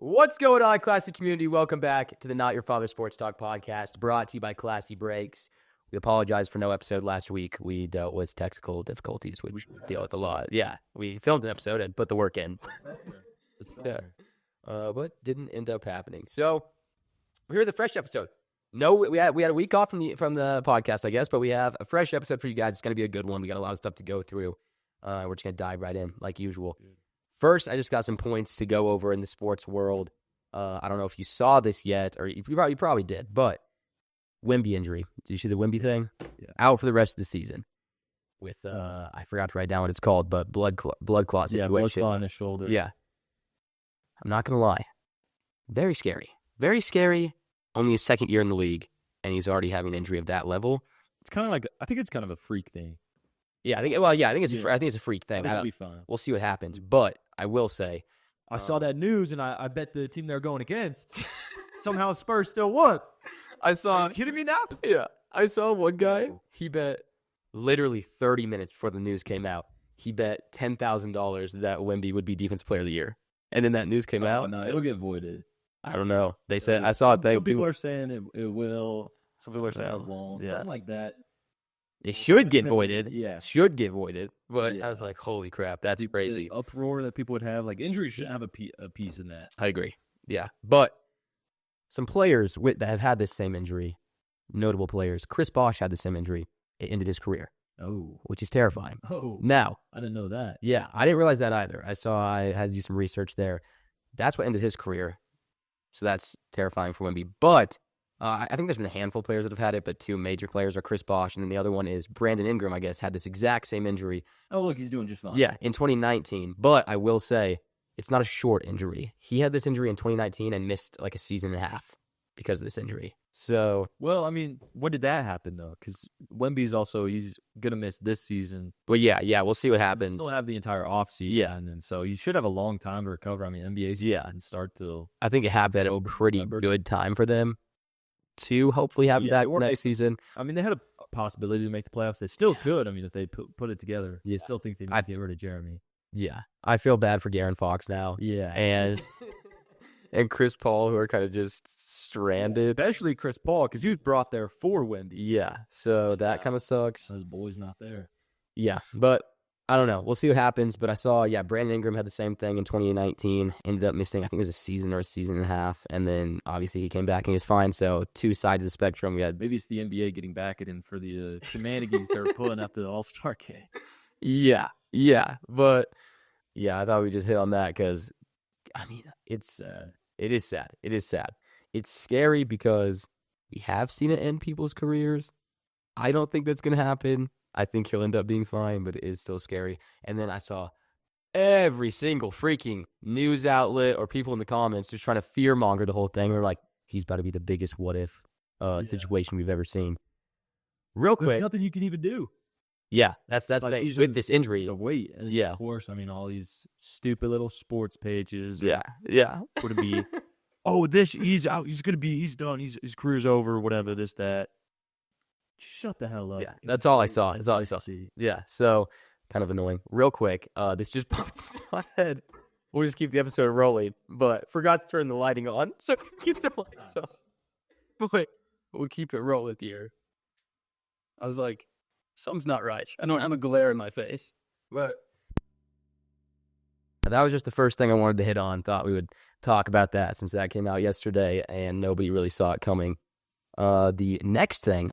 What's going on, Classy community? Welcome back to the Not Your Father Sports Talk podcast, brought to you by Classy Breaks. We apologize for no episode last week. We dealt with technical difficulties, which we deal with a lot. Yeah, we filmed an episode and put the work in. But didn't end up happening. So we're here with a fresh episode. No, we had a week off from the podcast, I guess, but we have a fresh episode for you guys. It's going to be a good one. We got a lot of stuff to go through. We're just going to dive right in like usual. First, I just got some points to go over in the sports world. I don't know if you saw this yet, or you probably did, but Wemby injury. Did you see the Wemby thing? Yeah. Out for the rest of the season with, I forgot to write down what it's called, but blood clot situation. Yeah, blood clot on his shoulder. Yeah. I'm not going to lie. Very scary. Very scary. Only his second year in the league, and he's already having an injury of that level. It's kind of like, I think it's kind of a freak thing. Yeah, I think it's a freak thing. It'll be fine. We'll see what happens, but I will say, I saw that news, and I bet the team they're going against somehow Spurs still won. Are you kidding me now? Yeah, I saw one guy. He bet literally 30 minutes before the news came out. He bet $10,000 that Wemby would be Defensive Player of the Year, and then that news came out. No, it'll get voided. I don't know. They said I saw it. Some people are saying it will. Some people are saying it won't. Something like that. It should get voided. Yeah. Should get voided. But Yeah. I was like, holy crap, that's crazy. The uproar that people would have, like injuries should have a piece in that. I agree. Yeah. But some players that have had this same injury, notable players, Chris Bosh had the same injury. It ended his career. Oh. Which is terrifying. Oh. Now. I didn't know that. Yeah. I didn't realize that either. I had to do some research there. That's what ended his career. So that's terrifying for Wemby. But I think there's been a handful of players that have had it, but two major players are Chris Bosh, and then the other one is Brandon Ingram, I guess, had this exact same injury. Oh, look, he's doing just fine. Yeah, in 2019. But I will say, it's not a short injury. He had this injury in 2019 and missed like a season and a half because of this injury. So, well, I mean, when did that happen, though? Because Wemby's also, he's going to miss this season. Well, yeah, we'll see what happens. Still have the entire offseason. Yeah. And so you should have a long time to recover. I mean, NBA's and start to. I think it happened at a pretty good time for them to hopefully have that next season. I mean, they had a possibility to make the playoffs. They still could. I mean, if they put it together. Yeah. I still think they need to get rid of Jeremy. Yeah. I feel bad for De'Aaron Fox now. Yeah. And Chris Paul, who are kind of just stranded. Especially Chris Paul, because he was brought there for Wemby. Yeah, so that kind of sucks. His boy's not there. Yeah, but I don't know. We'll see what happens. But I saw, Brandon Ingram had the same thing in 2019. Ended up missing, I think it was a season or a season and a half. And then, obviously, he came back and he was fine. So, two sides of the spectrum. We had Maybe it's the NBA getting back at him for the shenanigans they're pulling after the All-Star game. Yeah. But, I thought we just hit on that because, I mean, it is sad. It is sad. It's scary because we have seen it end people's careers. I don't think that's going to happen. I think he'll end up being fine, but it is still scary. And then I saw every single freaking news outlet or people in the comments just trying to fearmonger the whole thing. They're like, he's about to be the biggest what-if situation we've ever seen. Real quick. There's nothing you can even do. Yeah, that's like with this injury. The weight. And of course, I mean, all these stupid little sports pages. Yeah. Would it be, he's out, he's done, his career's over, whatever, this, that. Shut the hell up. Yeah, that's all I saw. Yeah, so kind of annoying. Real quick, this just popped in my head. We'll just keep the episode rolling, but forgot to turn the lighting on, so keep the lights on. But wait, we'll keep it rolling here. I was like, something's not right. I don't have a glare in my face. But that was just the first thing I wanted to hit on. Thought we would talk about that since that came out yesterday and nobody really saw it coming. The next thing,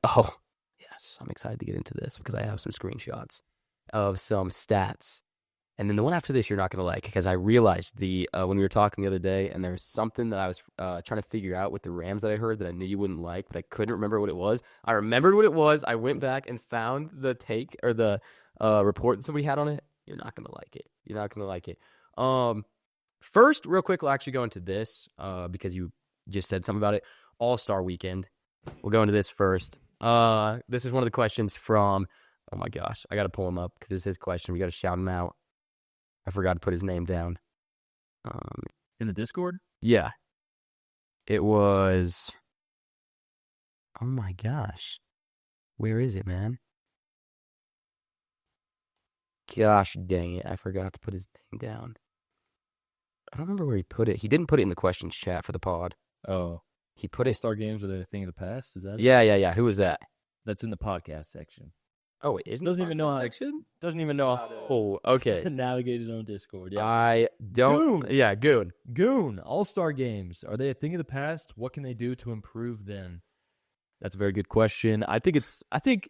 I'm excited to get into this because I have some screenshots of some stats. And then the one after this you're not going to like because I realized when we were talking the other day and there's something that I was trying to figure out with the Rams that I heard that I knew you wouldn't like, but I couldn't remember what it was. I remembered what it was. I went back and found the take or the report that somebody had on it. You're not going to like it. First, real quick, we'll actually go into this because you just said something about it. All-Star Weekend. We'll go into this first. This is one of the questions from, oh my gosh, I got to pull him up because it's his question. We got to shout him out. I forgot to put his name down. In the Discord? Yeah. It was, oh my gosh. Where is it, man? Gosh dang it. I forgot to put his name down. I don't remember where he put it. He didn't put it in the questions chat for the pod. Oh, He put it. All-Star games are the thing of the past. Is that it? Yeah. Who was that? That's in the podcast section. Oh, it isn't. Doesn't even know how. Section? Doesn't even know how to Oh, okay. navigate his own Discord. Yeah. I don't. Goon. Yeah, Goon. Goon, All-Star games. Are they a thing of the past? What can they do to improve them? That's a very good question. I think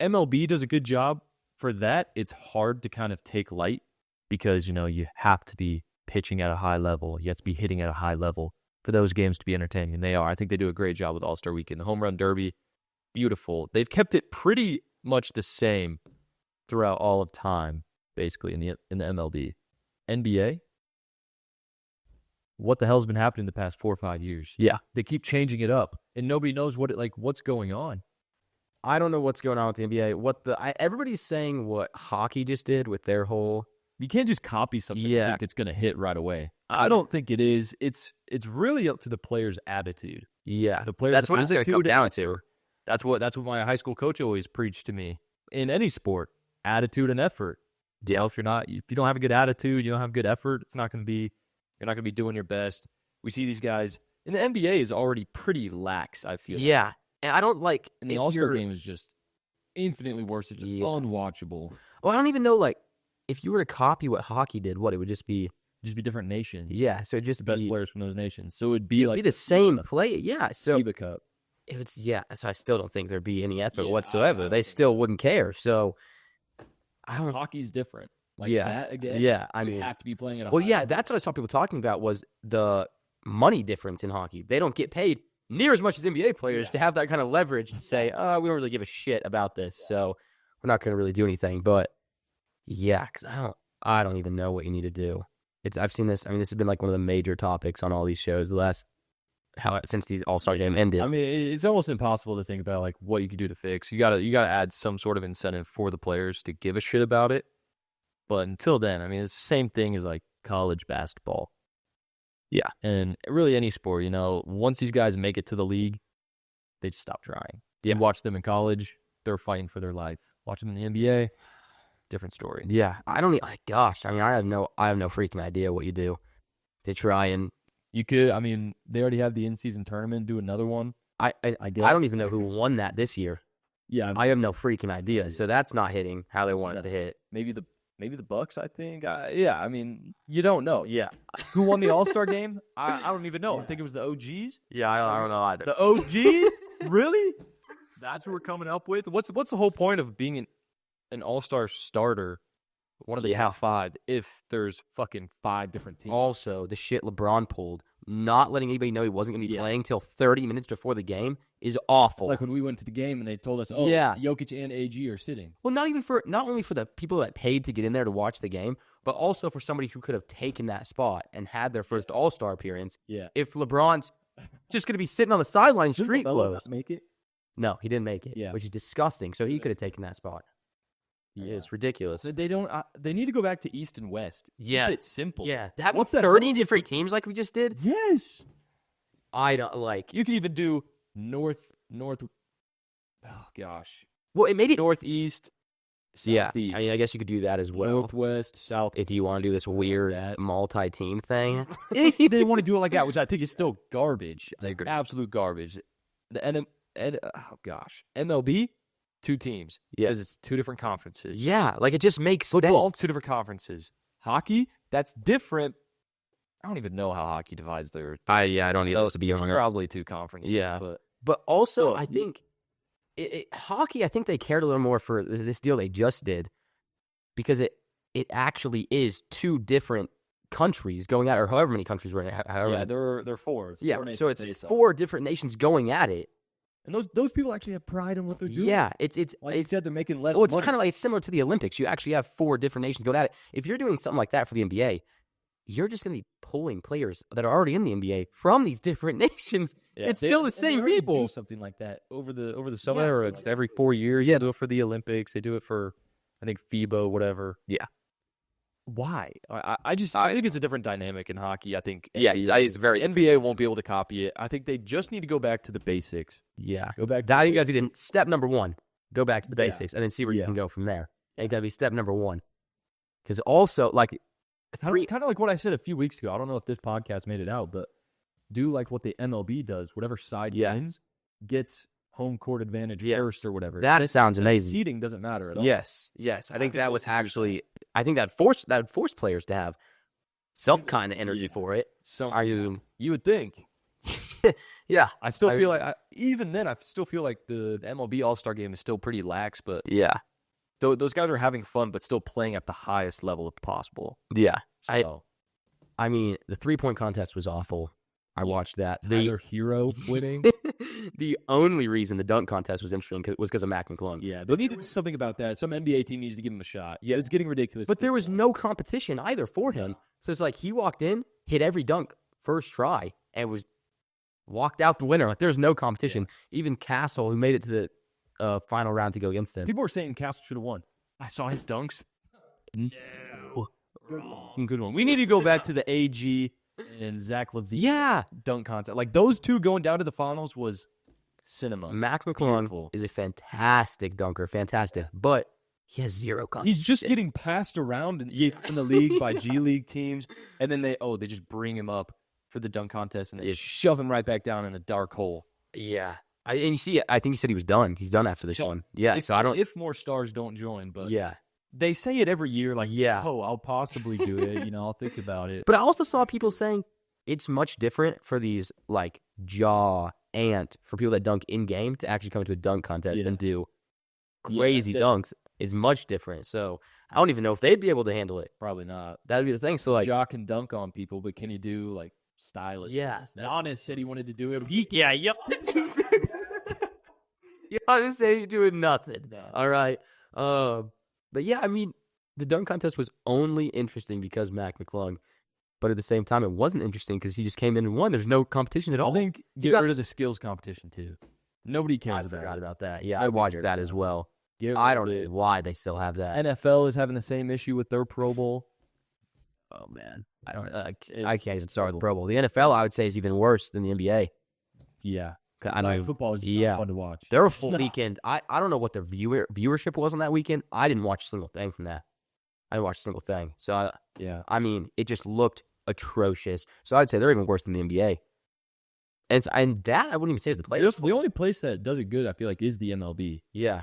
MLB does a good job for that. It's hard to kind of take light because, you have to be pitching at a high level. You have to be hitting at a high level for those games to be entertaining. And they are. I think they do a great job with All-Star Weekend. The Home Run Derby, beautiful. They've kept it pretty much the same throughout all of time, basically, in the MLB. NBA, what the hell's been happening the past 4 or 5 years? Yeah. They keep changing it up, and nobody knows what's going on. I don't know what's going on with the NBA. Everybody's saying what hockey just did with their whole. You can't just copy something and think it's going to hit right away. I don't think it is. It's really up to the player's attitude. Yeah, The player's that's what it's going to come down to. That's what my high school coach always preached to me. In any sport, attitude and effort. Yeah. If you don't have a good attitude, you don't have good effort, you're not going to be doing your best. We see these guys, and the NBA is already pretty lax, I feel. Yeah, and I don't like. And the All-Star game is just infinitely worse. It's unwatchable. Well, I don't even know, if you were to copy what hockey did, it would just be different nations. Yeah, so it'd just The best players from those nations. So it'd be the same play. Yeah, so FIBA Cup. So I still don't think there'd be any effort whatsoever. They still wouldn't care. So I don't. Hockey's different. That again. Yeah, I mean, you have to be playing at a well, high yeah, level. that's what I saw people talking about was the money difference in hockey. They don't get paid near as much as NBA players to have that kind of leverage to say, we don't really give a shit about this, so we're not going to really do anything. But yeah, because I don't even know what you need to do. I've seen this. I mean, this has been one of the major topics on all these shows since these All-Star game ended. I mean, it's almost impossible to think about what you could do to fix. You gotta add some sort of incentive for the players to give a shit about it. But until then, I mean, it's the same thing as college basketball. Yeah, and really any sport. Once these guys make it to the league, they just stop trying. Yeah. You watch them in college; they're fighting for their life. Watch them in the NBA, different story. Yeah, I don't. Gosh, I mean, I have no freaking idea what you do to try and. You could. I mean, they already have the in-season tournament. Do another one. I guess. I don't even know who won that this year. Yeah, I have no freaking idea. So that's not hitting how they wanted to hit. Maybe the Bucks. I think. I mean, you don't know. Yeah. Who won the All-Star game? I don't even know. I think it was the OGs. Yeah, I don't know either. The OGs? Really? That's what we're coming up with. What's the whole point of being an All-Star starter? One of the top 5 if there's fucking 5 different teams. Also, the shit LeBron pulled, not letting anybody know he wasn't going to be playing till 30 minutes before the game, is awful. Like when we went to the game and they told us, Jokic and AG are sitting. Well, not only for the people that paid to get in there to watch the game, but also for somebody who could have taken that spot and had their first All-Star appearance. Yeah. If LeBron's just going to be sitting on the sideline, street clothes. Make it? No, he didn't make it. Yeah. Which is disgusting. So he could have taken that spot. Yeah. It's ridiculous. So they don't. They need to go back to East and West. Yeah. Keep it simple. Yeah. That What the 30 different teams like we just did? Yes. I don't like. You could even do north. Oh gosh. Well, it made it. Northeast. Yeah. Southeast. I mean, I guess you could do that as well. Northwest, South. If you want to do this weird multi-team thing. If they want to do it like that, which I think is still garbage. I agree. Absolute garbage. MLB, 2 teams. Yeah. Because it's 2 different conferences. Yeah, it just makes Football, sense. 2 different conferences. Hockey, that's different. I don't even know how hockey divides their. I don't need those to be honest. Probably 2 conferences. Yeah. But also, I think hockey. I think they cared a little more for this deal they just did because it actually is 2 different countries going at it, or however many countries were. yeah, they're 4. Yeah, so it's 4 different nations going at it. And those people actually have pride in what they're doing. Yeah, it's like you said, they're making less. Well, it's money. kind of like similar to the Olympics. You actually have 4 different nations going at it. If you're doing something like that for the NBA, you're just going to be pulling players that are already in the NBA from these different nations. Yeah, it's still the same people. Do something like that over the summer, or it's every 4 years. Yeah, they do it for the Olympics. They do it for, I think, FIBA, whatever. Yeah. Why? I think it's a different dynamic in hockey. I think. Yeah, it's very. NBA won't be able to copy it. I think they just need to go back to the basics. Yeah, go back. That you got to do. Step number 1, go back to the basics, and then see where you can go from there. I think that'd be step number 1. Because also, Three. Kind of like what I said a few weeks ago. I don't know if this podcast made it out, but do like what the MLB does. Whatever side wins gets home court advantage first or whatever. That sounds amazing. Seeding doesn't matter at all. Yes. I think that was actually. I think that forced players to have some kind of energy for it. So you would think. Yeah. I still feel like even then I still feel like the MLB All-Star game is still pretty lax, but yeah. Those guys are having fun, but still playing at the highest level possible. Yeah. So. I mean, the 3-point contest was awful. I watched that. Tyler Hero winning. The only reason the dunk contest was interesting was because of Mac McClung. Yeah, they needed something about that. Some NBA team needs to give him a shot. Yeah, it's getting ridiculous. But there was no competition either for him. So it's like he walked in, hit every dunk first try, and walked out the winner. Like there's no competition. Yeah. Even Castle, who made it to the final round to go against him. People were saying Castle should have won. I saw his dunks. No. Good one. We need to go back to the AG and Zach LaVine dunk contest. Like those two going down to the finals was cinema. Mac McClung is a fantastic dunker. Fantastic. But he has zero competition. He's just getting passed around in the league by G League teams. And then they just bring him up for the dunk contest and they shove him right back down in a dark hole. Yeah. And you see, I think he said he was done. He's done after this one. Yeah. So I don't. If more stars don't join, but yeah. They say it every year, like, I'll possibly do it. I'll think about it. But I also saw people saying it's much different for these, like, for people that dunk in-game to actually come to a dunk contest and do crazy dunks. It's much different. So I don't even know if they'd be able to handle it. Probably not. That would be the thing. So, like, Ja can dunk on people, but can you do, like, stylish? Yeah. Giannis said he wanted to do it. Yep. Giannis said he's doing nothing. No. All right. But yeah, I mean, the dunk contest was only interesting because Mac McClung. But at the same time, it wasn't interesting because he just came in and won. There's no competition at all. I think get rid of the skills competition, too. Nobody cares about it. I forgot about that. Yeah, I watched that as well. I don't know why they still have that. NFL is having the same issue with their Pro Bowl. Oh, man. I can't even start with the Pro Bowl. The NFL, I would say, is even worse than the NBA. Yeah. Football is not fun to watch. Their full weekend, I don't know what their viewership was on that weekend. I didn't watch a single thing from that. I didn't watch a single thing. So, I mean, it just looked atrocious. So I'd say they're even worse than the NBA. And that I wouldn't even say is the players. The only place that does it good, I feel like, is the MLB. Yeah.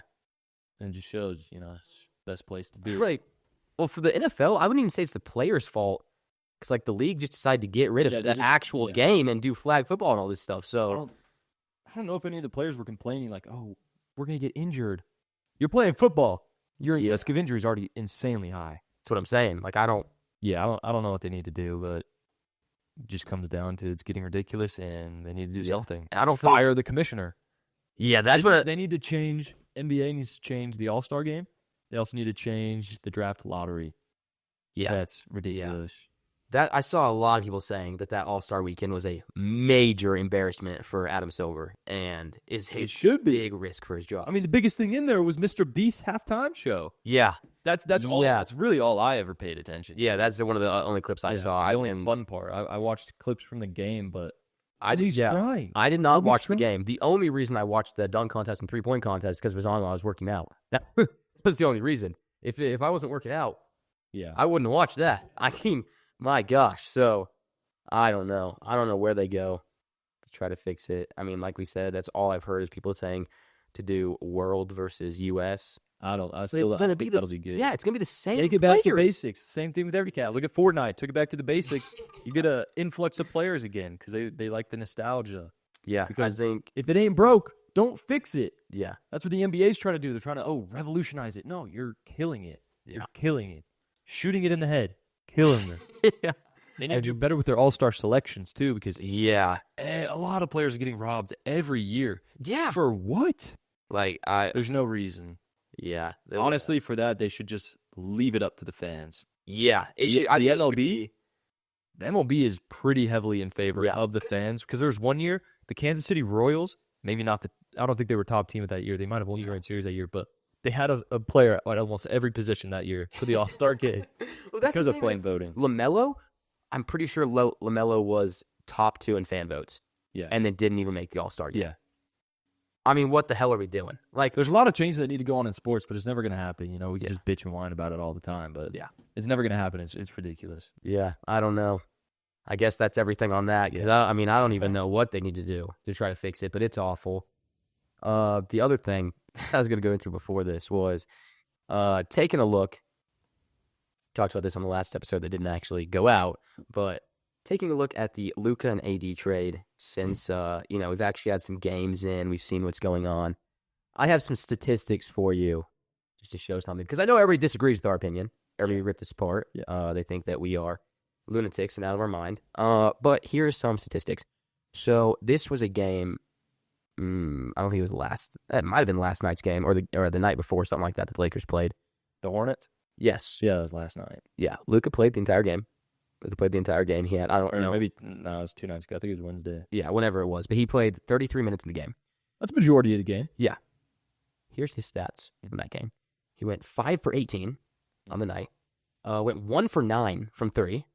And it just shows, it's the best place to do it. Well, for the NFL, I wouldn't even say it's the players' fault. Because, like, the league just decided to get rid of the actual game and do flag football and all this stuff. So I don't know if any of the players were complaining, like, oh, we're going to get injured. You're playing football. Your risk of injury is already insanely high. That's what I'm saying. Like, I don't know what they need to do, but it just comes down to it's getting ridiculous, and they need to do something. I don't fire the commissioner. Yeah, that's what they need to change. NBA needs to change the All-Star game. They also need to change the draft lottery. Yeah. That's ridiculous. Yeah. That I saw a lot of people saying that All-Star weekend was a major embarrassment for Adam Silver and is a big risk for his job. I mean, the biggest thing in there was Mr. Beast's halftime show. Yeah. That's all. Yeah. That's really all I ever paid attention to. Yeah, that's one of the only clips I saw. The only fun part. I watched clips from the game, but trying. I did not watch the game. The only reason I watched the dunk contest and 3-point contest is because it was on while I was working out. That was the only reason. If I wasn't working out, I wouldn't have watched that. I mean, my gosh. So, I don't know. I don't know where they go to try to fix it. I mean, like we said, that's all I've heard is people saying to do world versus U.S. That'll be good. Yeah, it's going to be the same. Take it back to basics. Same thing with every cat. Look at Fortnite. Took it back to the basic. You get an influx of players again because they like the nostalgia. Yeah, because I think if it ain't broke, don't fix it. Yeah. That's what the NBA's trying to do. They're trying to, revolutionize it. No, you're killing it. You're killing it. Shooting it in the head. Killing them. Yeah. They need to do better with their all-star selections, too, because a lot of players are getting robbed every year. Yeah. For what? Like, there's no reason. Yeah. Honestly, for that, they should just leave it up to the fans. Yeah. The MLB is pretty heavily in favor of the fans, because there was one year, the Kansas City Royals, maybe not I don't think they were top team of that year. They might have won the World Series that year, but they had a player at almost every position that year for the All-Star game because of fan voting. LaMelo, I'm pretty sure LaMelo was top 2 in fan votes. Yeah. And then didn't even make the All-Star game. Yeah. I mean, what the hell are we doing? Like, There's a lot of changes that need to go on in sports, but it's never going to happen. You know, we can just bitch and whine about it all the time, but it's never going to happen. It's ridiculous. yeah, I don't know. I guess that's everything on that. 'Cause I don't even know what they need to do to try to fix it, but it's awful. The other thing I was going to go into before this was taking a look. Talked about this on the last episode that didn't actually go out, but taking a look at the Luka and AD trade since, we've actually had some games in. We've seen what's going on. I have some statistics for you just to show something, because I know everybody disagrees with our opinion. Everybody ripped us apart. They think that we are lunatics and out of our mind. But here's some statistics. So this was a game. I don't think it was it might have been last night's game or the night before, something like that the Lakers played. The Hornets? Yes. Yeah, it was last night. Yeah. Luka played the entire game. He had, I don't know. Maybe, no, it was 2 nights ago. I think it was Wednesday. Yeah, whenever it was. But he played 33 minutes in the game. That's the majority of the game. Yeah. Here's his stats in that game. He went 5 for 18 on the night. Went 1 for 9 from 3.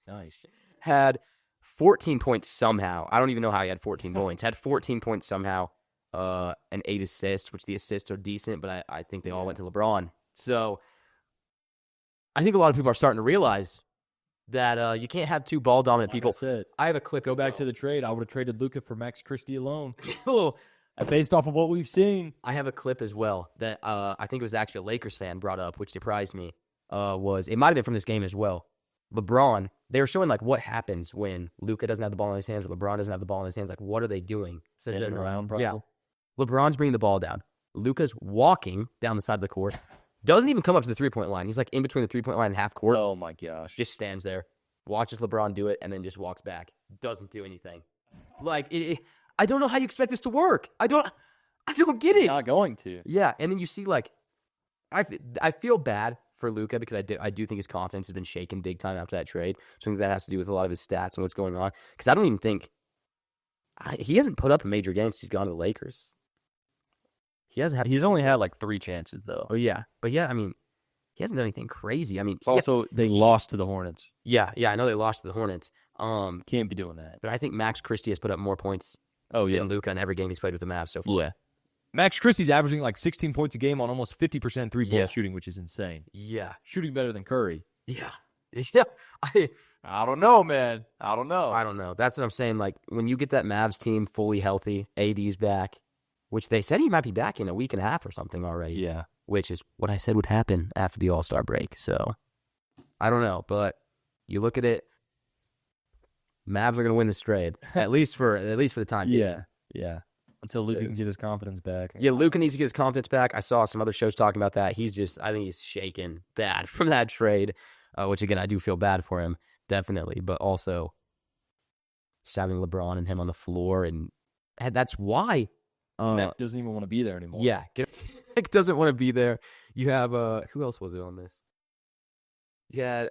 Nice. Had 14 points somehow. I don't even know how he had 14 points. Had 14 points somehow. And 8 assists, which the assists are decent, but I think they all went to LeBron. So I think a lot of people are starting to realize that you can't have 2 ball-dominant people. I have a clip. Go back to the trade. I would have traded Luka for Max Christie alone. Oh, Based off of what we've seen. I have a clip as well that I think it was actually a Lakers fan brought up, which surprised me. It might have been from this game as well. LeBron, they were showing like what happens when Luka doesn't have the ball in his hands or LeBron doesn't have the ball in his hands. Like, what are they doing? Spinning around, probably. Yeah. LeBron's bringing the ball down. Luka's walking down the side of the court. Doesn't even come up to the 3-point line. He's like in between the 3-point line and half court. Oh my gosh. Just stands there, watches LeBron do it, and then just walks back. Doesn't do anything. Like, I don't know how you expect this to work. I don't get it. Not going to. Yeah, and then you see, like, I feel bad for Luka because I do think his confidence has been shaken big time after that trade. So I think that has to do with a lot of his stats and what's going on. Because I don't even think he hasn't put up a major game since he's gone to the Lakers. He's only had like 3 chances though. Oh yeah, but yeah, I mean, he hasn't done anything crazy. I mean, also they lost to the Hornets. Yeah, I know they lost to the Hornets. Can't be doing that. But I think Max Christie has put up more points than Luka in every game he's played with the Mavs so far. Yeah. Max Christie's averaging like 16 points a game on almost 50% three-point shooting, which is insane. Yeah. Shooting better than Curry. Yeah. Yeah. I don't know, man. I don't know. That's what I'm saying. Like, when you get that Mavs team fully healthy, AD's back, which they said he might be back in a week and a half or something already. Yeah. Which is what I said would happen after the All-Star break. So, I don't know. But you look at it, Mavs are going to win this trade, at least for the time being. Yeah. Until Luka can get his confidence back. Yeah, Luka needs to get his confidence back. I saw some other shows talking about that. I think he's shaken bad from that trade, which, again, I do feel bad for him, definitely. But also, just having LeBron and him on the floor, and that's why. Nick doesn't even want to be there anymore. Yeah, Nick doesn't want to be there. You have, who else was it on this? You had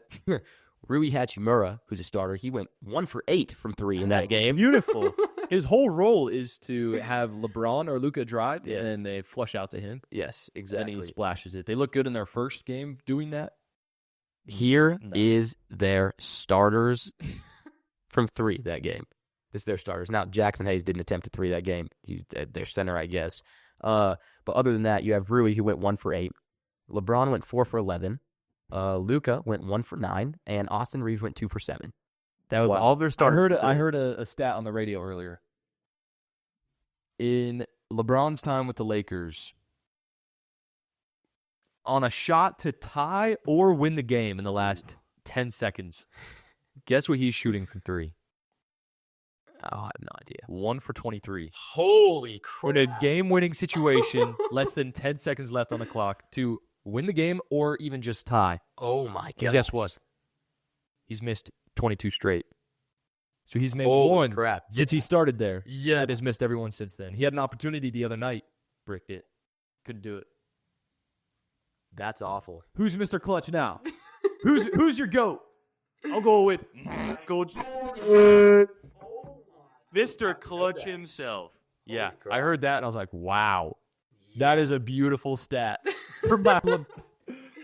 Rui Hachimura, who's a starter. He went 1 for 8 from 3 in that game. Beautiful. His whole role is to have LeBron or Luka drive, and then they flush out to him. Yes, exactly. And he splashes it. They look good in their first game doing that. Here is their starters from 3 that game. This is their starters. Now, Jackson Hayes didn't attempt a 3 that game. He's their center, I guess. But other than that, you have Rui, who went 1 for 8. LeBron went 4 for 11. Luka went 1 for 9. And Austin Reeves went 2 for 7. That was all of their starters. I heard a stat on the radio earlier. In LeBron's time with the Lakers, on a shot to tie or win the game in the last 10 seconds, guess what he's shooting from 3? Oh, I have no idea. 1 for 23. Holy crap. In a game-winning situation, less than 10 seconds left on the clock to win the game or even just tie. Oh, my God. And guess what? He's missed 22 straight. So he's made Holy one crap. since he started there. Yeah. And has missed everyone since then. He had an opportunity the other night. Bricked it. Couldn't do it. That's awful. Who's Mr. Clutch now? Who's your GOAT? I'll go with Coach Mr. Clutch himself. Yeah, I heard that and I was like, wow. That is a beautiful stat for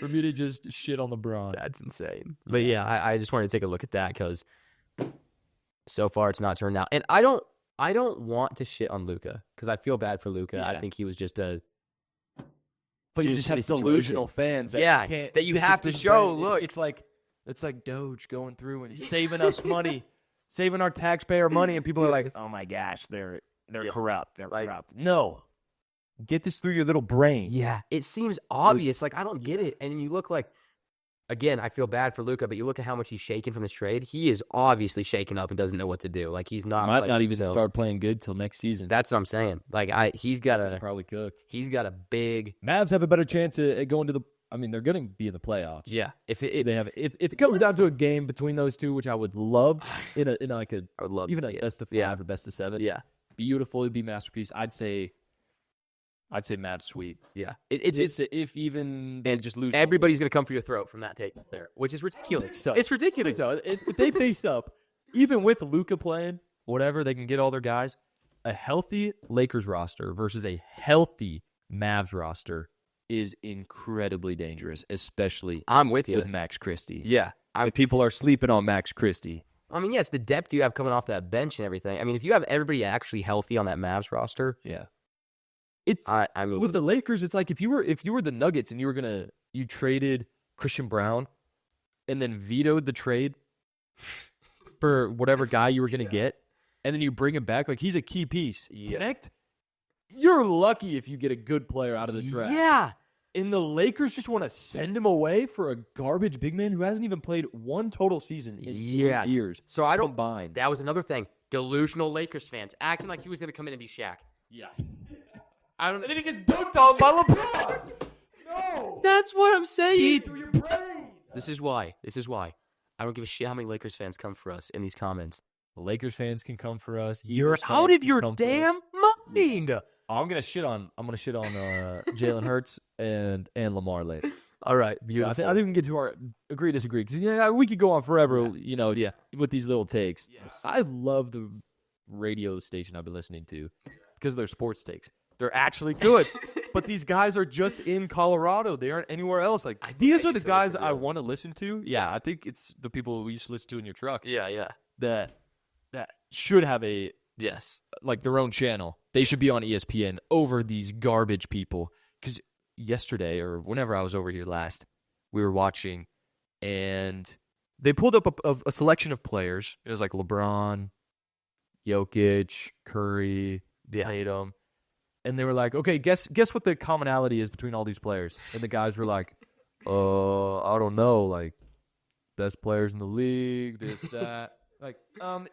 me to just shit on LeBron. That's insane. But yeah, I just wanted to take a look at that because so far it's not turned out. And I don't I don't want to shit on Luka because I feel bad for Luka. Yeah. I think he was just a. But you just have delusional fans that Yeah, you can't, that you that have this to is show, brand- look. It's like Doge going through and saving us money, saving our taxpayer money, and people are like, "Oh my gosh, they're corrupt. They're corrupt." No, get this through your little brain. Yeah, it seems obvious. Like, I don't get it. And you look like, again, I feel bad for Luka, but you look at how much he's shaken from this trade. He is obviously shaken up and doesn't know what to do. Like, he's not. Might not even start playing good till next season. That's what I'm saying. Like, he's probably cooked. He's got a big. Mavs have a better chance at going to the. I mean, they're going to be in the playoffs. Yeah, if it comes down to a game between those two, which I would love in like a I would love even to a see it. best of 5 or best of 7. Yeah, beautiful. It'd be masterpiece. I'd say Mavs sweep. Yeah, It's if even they just lose. Everybody's gonna come for your throat from that take there, which is ridiculous. So it's ridiculous. So if they face up, even with Luka playing, whatever they can get all their guys. A healthy Lakers roster versus a healthy Mavs roster is incredibly dangerous, especially I'm with you with Max Christie. Yeah, People are sleeping on Max Christie. I mean, yes, the depth you have coming off that bench and everything. I mean, if you have everybody actually healthy on that Mavs roster, Yeah. It's I mean, with the Lakers, it's like if you were the Nuggets and you traded Christian Brown and then vetoed the trade for whatever guy you were gonna get, and then you bring him back, like he's a key piece. Connect. You're lucky if you get a good player out of the draft. Yeah. And the Lakers just want to send him away for a garbage big man who hasn't even played one total season in 8 years. So I don't. Combined. That was another thing. Delusional Lakers fans acting like he was going to come in and be Shaq. Yeah. I don't. And then he gets dunked on by LeBron. No. That's what I'm saying. Through your brain. This is why. I don't give a shit how many Lakers fans come for us in these comments. The Lakers fans can come for us. You're out of your damn mind. I'm gonna shit on Jalen Hurts and Lamar later. All right, I beautiful. think we can get to our agree disagree because we could go on forever. With these little takes. Yes. I love the radio station I've been listening to because of their sports takes. They're actually good, but these guys are just in Colorado. They aren't anywhere else. Like these are the guys I want to listen to. Yeah, I think it's the people we used to listen to in your truck. Yeah. That should have like their own channel. They should be on ESPN over these garbage people. Because yesterday or whenever I was over here last, we were watching, and they pulled up a selection of players. It was like LeBron, Jokic, Curry, Tatum, and they were like, "Okay, guess what the commonality is between all these players?" And the guys were like, I don't know, like best players in the league, this that." Like,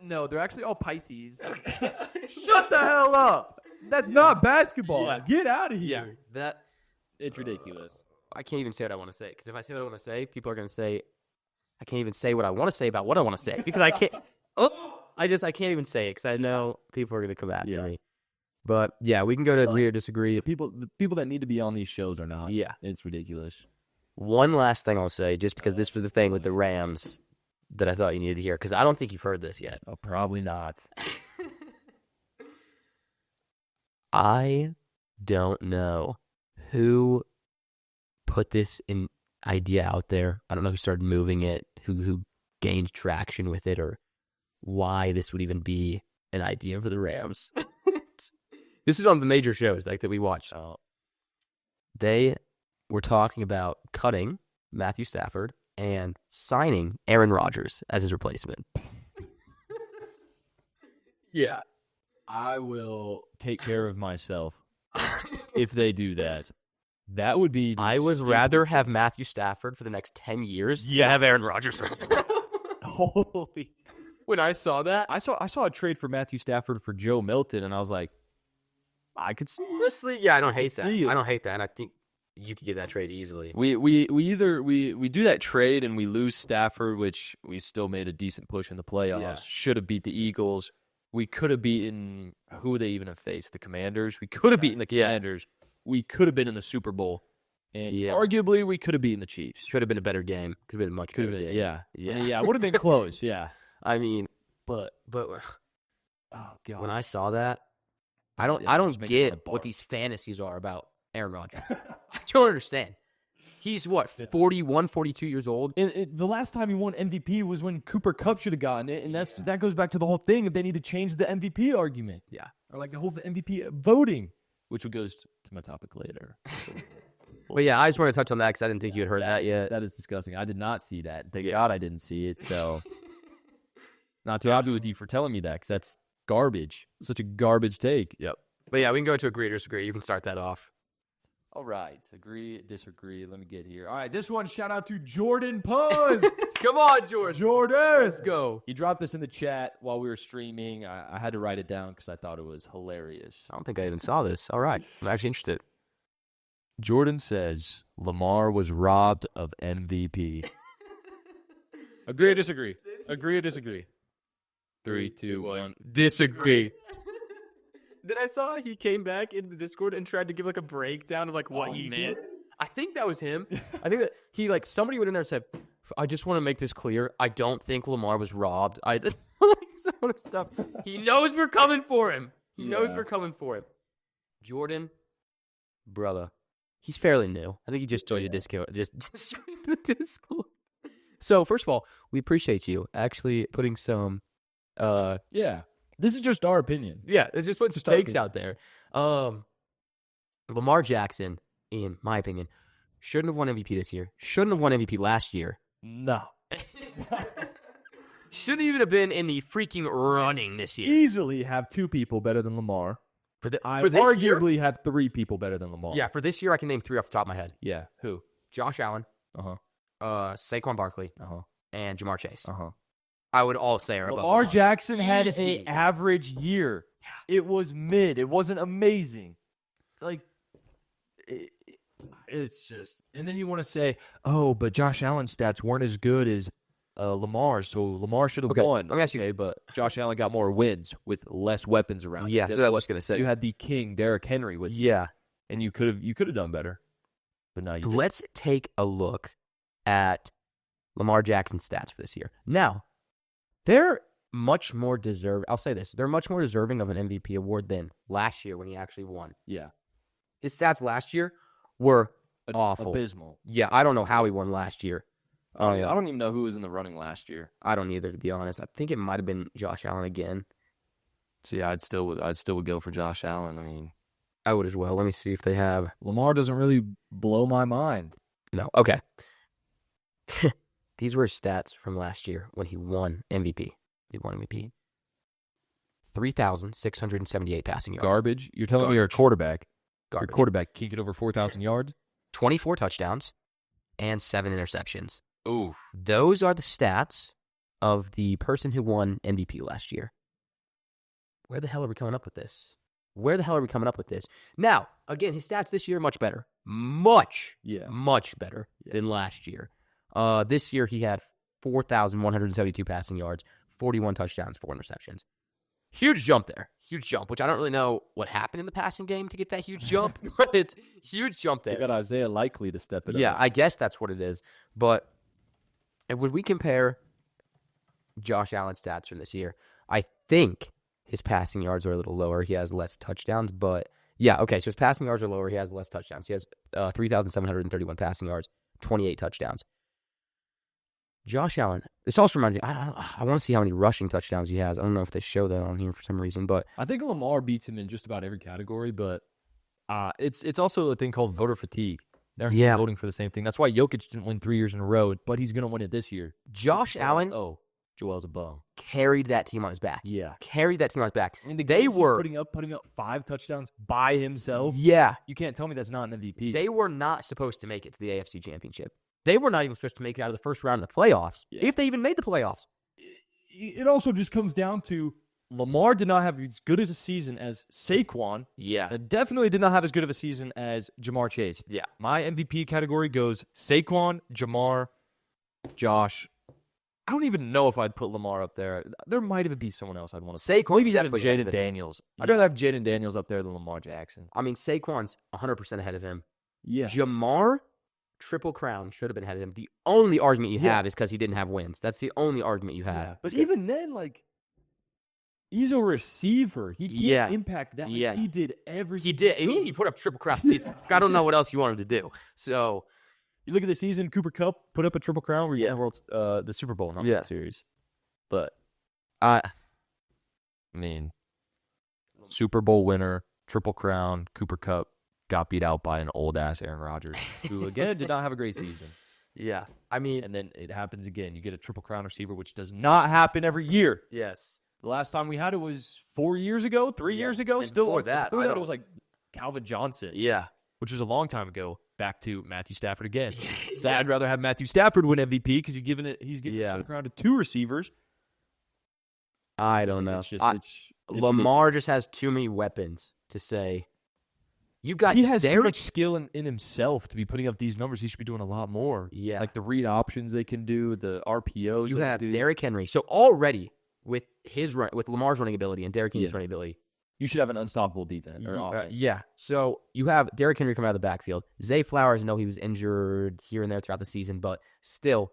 no, they're actually all Pisces. Shut the hell up. That's not basketball. Yeah. Get out of here. Yeah, It's ridiculous. I can't even say what I want to say because if I say what I want to say, people are going to say I can't even say what I want to say about what I want to say because I can't. I can't even say it because I know people are going to come after me. But yeah, we can go to agree or disagree. The people that need to be on these shows are not. Yeah, it's ridiculous. One last thing I'll say, just because this was the thing with the Rams that I thought you needed to hear, because I don't think you've heard this yet. Oh, probably not. I don't know who put this idea out there. I don't know who started moving it, who gained traction with it, or why this would even be an idea for the Rams. This is on the major shows like that we watch. They were talking about cutting Matthew Stafford and signing Aaron Rodgers as his replacement. Yeah. I will take care of myself if they do that. That would be. I would rather have Matthew Stafford for the next 10 years than have Aaron Rodgers. Holy. When I saw that, I saw a trade for Matthew Stafford for Joe Milton, and I was like, I could honestly, yeah, I don't hate that. I don't hate that, and I think you could get that trade easily. We either do that trade and we lose Stafford, which we still made a decent push in the playoffs. Yeah. Should have beat the Eagles. We could have beaten who they even have faced, the Commanders. We could have beaten the Commanders. We could have been in the Super Bowl, and arguably we could have beaten the Chiefs. Could have been a better game. Could have been much. Could have been. Yeah. It would have been close. Yeah. I mean, but oh god, when I saw that, I don't get what these fantasies are about Aaron Rodgers. I don't understand. He's what, 41, 42 years old? And the last time he won MVP was when Cooper Kupp should have gotten it, and that goes back to the whole thing if they need to change the MVP argument. Yeah. Or like the whole MVP voting, which goes to my topic later. Well, yeah, I just want to touch on that because I didn't think you had heard that yet. That is disgusting. I did not see that. Thank God I didn't see it, so not too happy with you for telling me that because that's garbage. Such a garbage take. Yep. But yeah, we can go to agree or disagree. You can start that off. All right. Agree, disagree. Let me get here. All right. This one, shout out to Jordan Puns. Come on, George. Jordan. Let's go. He dropped this in the chat while we were streaming. I had to write it down because I thought it was hilarious. I don't think I even saw this. All right. I'm actually interested. Jordan says Lamar was robbed of MVP. Agree or disagree? Agree or disagree? 3, 2, 1. Disagree. Then I saw he came back in the Discord and tried to give like a breakdown of like what he meant. I think that was him. I think that he like somebody went in there and said, "I just want to make this clear. I don't think Lamar was robbed." Like some other stuff. He knows we're coming for him. He knows we're coming for him. Jordan, brother, he's fairly new. I think he just joined the Discord. Just joined the Discord. So first of all, we appreciate you actually putting some. Yeah. This is just our opinion. Yeah, it's just putting some takes out there. Lamar Jackson, in my opinion, shouldn't have won MVP this year. Shouldn't have won MVP last year. No. Shouldn't even have been in the freaking running this year. Easily have 2 people better than Lamar. I this arguably year, have 3 people better than Lamar. Yeah, for this year, I can name 3 off the top of my head. Yeah. Who? Josh Allen. Uh-huh. Saquon Barkley. Uh-huh. And Jamar Chase. Uh-huh. I would all say are above Lamar Lamar. Jackson had an average year. It was mid. It wasn't amazing. Like, it's just... And then you want to say, oh, but Josh Allen's stats weren't as good as Lamar's, so Lamar should have won. Let me ask you. Okay, but Josh Allen got more wins with less weapons around. Yeah, that's what I was going to say. You had the king, Derrick Henry, with you. Yeah. And you could have done better. But now you didn't. Let's take a look at Lamar Jackson's stats for this year. Now, they're much more deserving. I'll say this. They're much more deserving of an MVP award than last year when he actually won. Yeah. His stats last year were awful. Abysmal. Yeah, I don't know how he won last year. I don't even know who was in the running last year. I don't either, to be honest. I think it might have been Josh Allen again. So yeah, I'd still would go for Josh Allen. I mean, I would as well. Let me see if they have. Lamar doesn't really blow my mind. No. Okay. These were his stats from last year when he won MVP. He won MVP. 3,678 passing yards. Garbage. You're telling me you're a quarterback. Garbage. Your quarterback can't get over 4,000 yards? 24 touchdowns and 7 interceptions. Oof. Those are the stats of the person who won MVP last year. Where the hell are we coming up with this? Now, again, his stats this year are much better. Much better than last year. This year, he had 4,172 passing yards, 41 touchdowns, 4 interceptions. Huge jump there. Huge jump, which I don't really know what happened in the passing game to get that huge jump, but it's huge jump there. You got Isaiah Likely to step it up. Yeah, I guess that's what it is. But would we compare Josh Allen's stats from this year? I think his passing yards are a little lower. He has less touchdowns, but yeah, okay, so his passing yards are lower. He has less touchdowns. He has 3,731 passing yards, 28 touchdowns. Josh Allen, this also reminds me, I want to see how many rushing touchdowns he has. I don't know if they show that on here for some reason, but I think Lamar beats him in just about every category, but it's also a thing called voter fatigue. They're voting for the same thing. That's why Jokic didn't win 3 years in a row, but he's going to win it this year. Josh Allen Joel's a bum. Carried that team on his back. Yeah. Carried that team on his back. And they were putting up 5 touchdowns by himself. Yeah. You can't tell me that's not an MVP. They were not supposed to make it to the AFC Championship. They were not even supposed to make it out of the first round of the playoffs, if they even made the playoffs. It also just comes down to Lamar did not have as good as a season as Saquon. Yeah. And definitely did not have as good of a season as Jamar Chase. Yeah. My MVP category goes Saquon, Jamar, Josh. I don't even know if I'd put Lamar up there. There might even be someone else I'd want to Saquon. Maybe Jaden Daniels. I'd rather have Jaden Daniels up there than Lamar Jackson. I mean, Saquon's 100% ahead of him. Yeah. Jamar, Triple Crown, should have been ahead of him. The only argument you have is because he didn't have wins. That's the only argument you have. Yeah. But even then, he's a receiver. He can't impact that. Yeah. He did everything. He did. He put up Triple Crown season. I don't know what else you want him to do. So, You look at the season, Cooper Kupp put up a triple crown where he won the Super Bowl, not the series. But I mean, Super Bowl winner, triple crown, Cooper Kupp got beat out by an old ass Aaron Rodgers, who again did not have a great season. Yeah, I mean, And then it happens again. You get a triple crown receiver, which does not happen every year. yes. The last time we had it was 4 years ago, 3 years ago. And Still before that, it was like Calvin Johnson. Yeah. Which was a long time ago. Back to Matthew Stafford again. So I'd rather have Matthew Stafford win MVP because he's giving the crown to 2 receivers. I don't know. It's just, Lamar just has too many weapons to say. You've got he has too Derrick. much skill in himself to be putting up these numbers. He should be doing a lot more. Yeah. Like the read options they can do, the RPOs. You they have can do. Derrick Henry. So already with Lamar's running ability and Derrick Henry's running ability. You should have an unstoppable defense or offense. Yeah. So you have Derrick Henry coming out of the backfield. Zay Flowers, I know he was injured here and there throughout the season, but still,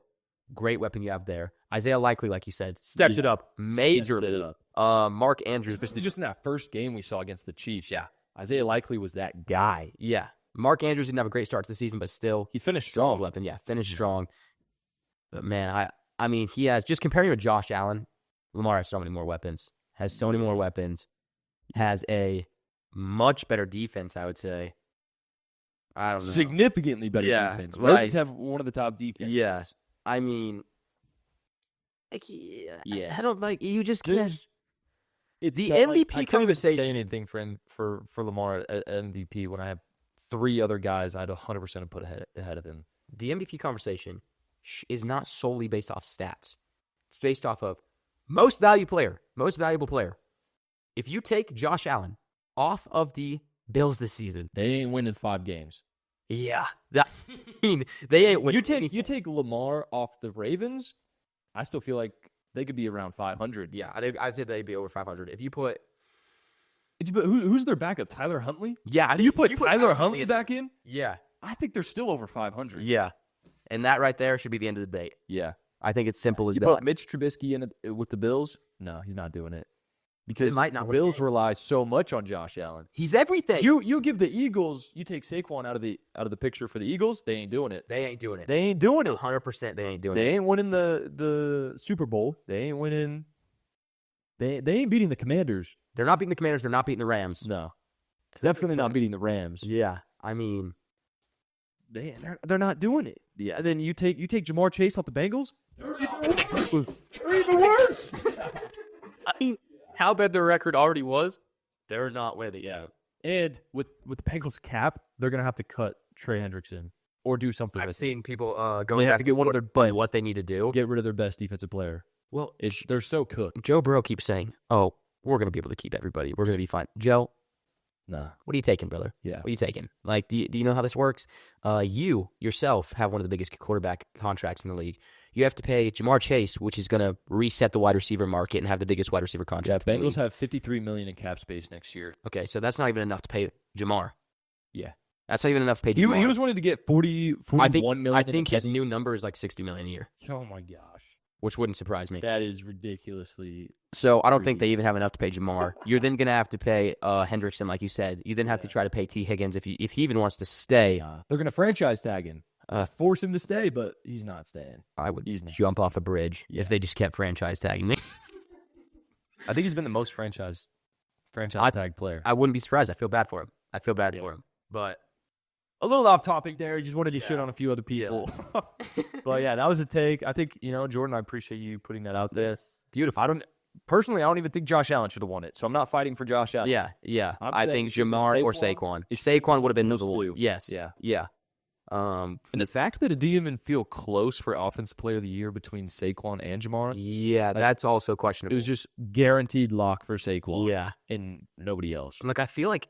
great weapon you have there. Isaiah Likely, like you said, stepped it up majorly. Mark Andrews. Just in that first game we saw against the Chiefs. Yeah. Isaiah Likely was that guy. Yeah. Mark Andrews didn't have a great start to the season, but still. He finished strong. Weapon. Yeah, finished strong. But, man, I mean, he has, just comparing with Josh Allen, Lamar has so many more weapons. Has a much better defense, I would say. I don't know. Significantly better defense. Right. Ravens have one of the top defenses. Yeah. I mean, like, I don't like, you just can't. It's the that, MVP I couldn't even say anything for Lamar at MVP when I have 3 other guys I'd 100% have put ahead of him. The MVP conversation is not solely based off stats. It's based off of most valuable player. If you take Josh Allen off of the Bills this season, They ain't winning 5 games. yeah, they ain't winning. You take Lamar off the Ravens, I still feel like they could be around 500. Yeah, I'd say they'd be over 500. If you put, who's their backup? Tyler Huntley? yeah, You put Tyler Huntley back in? Yeah, I think they're still over 500. yeah, and that right there should be the end of the debate. Yeah. I think it's simple as You that. put Mitch Trubisky in it with the Bills? No, he's not doing it. Because might not the win a Bills game. rely so much on Josh Allen. He's everything. You give the Eagles, you take Saquon out of the picture for the Eagles, they ain't doing it. They ain't doing it. They ain't doing it. 100%. They ain't doing it. They ain't winning the Super Bowl. They ain't winning. They ain't beating the Commanders. They're not beating the Commanders. They're not beating the Rams. No, definitely not beating the Rams. Yeah, I mean, They're not doing it. Yeah. And then you take Jamar Chase off the Bengals. they're even worse. I mean, how bad their record already was, they're not winning. Yeah, And with the Bengals cap, they're gonna have to cut Trey Hendrickson or do something. I've with seen people They going have back to get one of their but what they need to do. get rid of their best defensive player. Well, They're so cooked. Joe Burrow keeps saying, "Oh, we're gonna be able to keep everybody. We're gonna be fine." Joe, Nah. what are you taking, brother? Yeah. What are you taking? Like, do you know how this works? You yourself have one of the biggest quarterback contracts in the league. You have to pay Jamar Chase, which is going to reset the wide receiver market and have the biggest wide receiver contract. in the Bengals league. have $53 million in cap space next year. Okay, so that's not even enough to pay Jamar. Yeah. That's not even enough to pay Jamar. He was wanting to get 41 million. I think his new number is like $60 million a year, Oh my gosh. which wouldn't surprise me. That is ridiculously. So I don't think they even have enough to pay Jamar. You're then going to have to pay Hendrickson, like you said. You then have to try to pay T. Higgins if he even wants to stay. They're going to franchise tag him. Force him to stay, but he's not staying. I would He's not. jump off a bridge if they just kept franchise tagging me. I think he's been the most franchise tag player. I wouldn't be surprised. I feel bad for him. For him. But A little off topic there. Just wanted to shit on a few other people. But yeah, that was a take. I think, Jordan, I appreciate you putting that out there. beautiful. I don't even think Josh Allen should have won it. So I'm not fighting for Josh Allen. Yeah. I'm I saying think it should've been Jamar or Saquon. Saquon. Saquon would have been Those the one. two. Yes. Yeah. And And the fact that it didn't even feel close for Offensive Player of the Year between Saquon and Jamar, yeah, that's also questionable. it was just guaranteed lock for Saquon. Yeah. And nobody else. Like, I feel like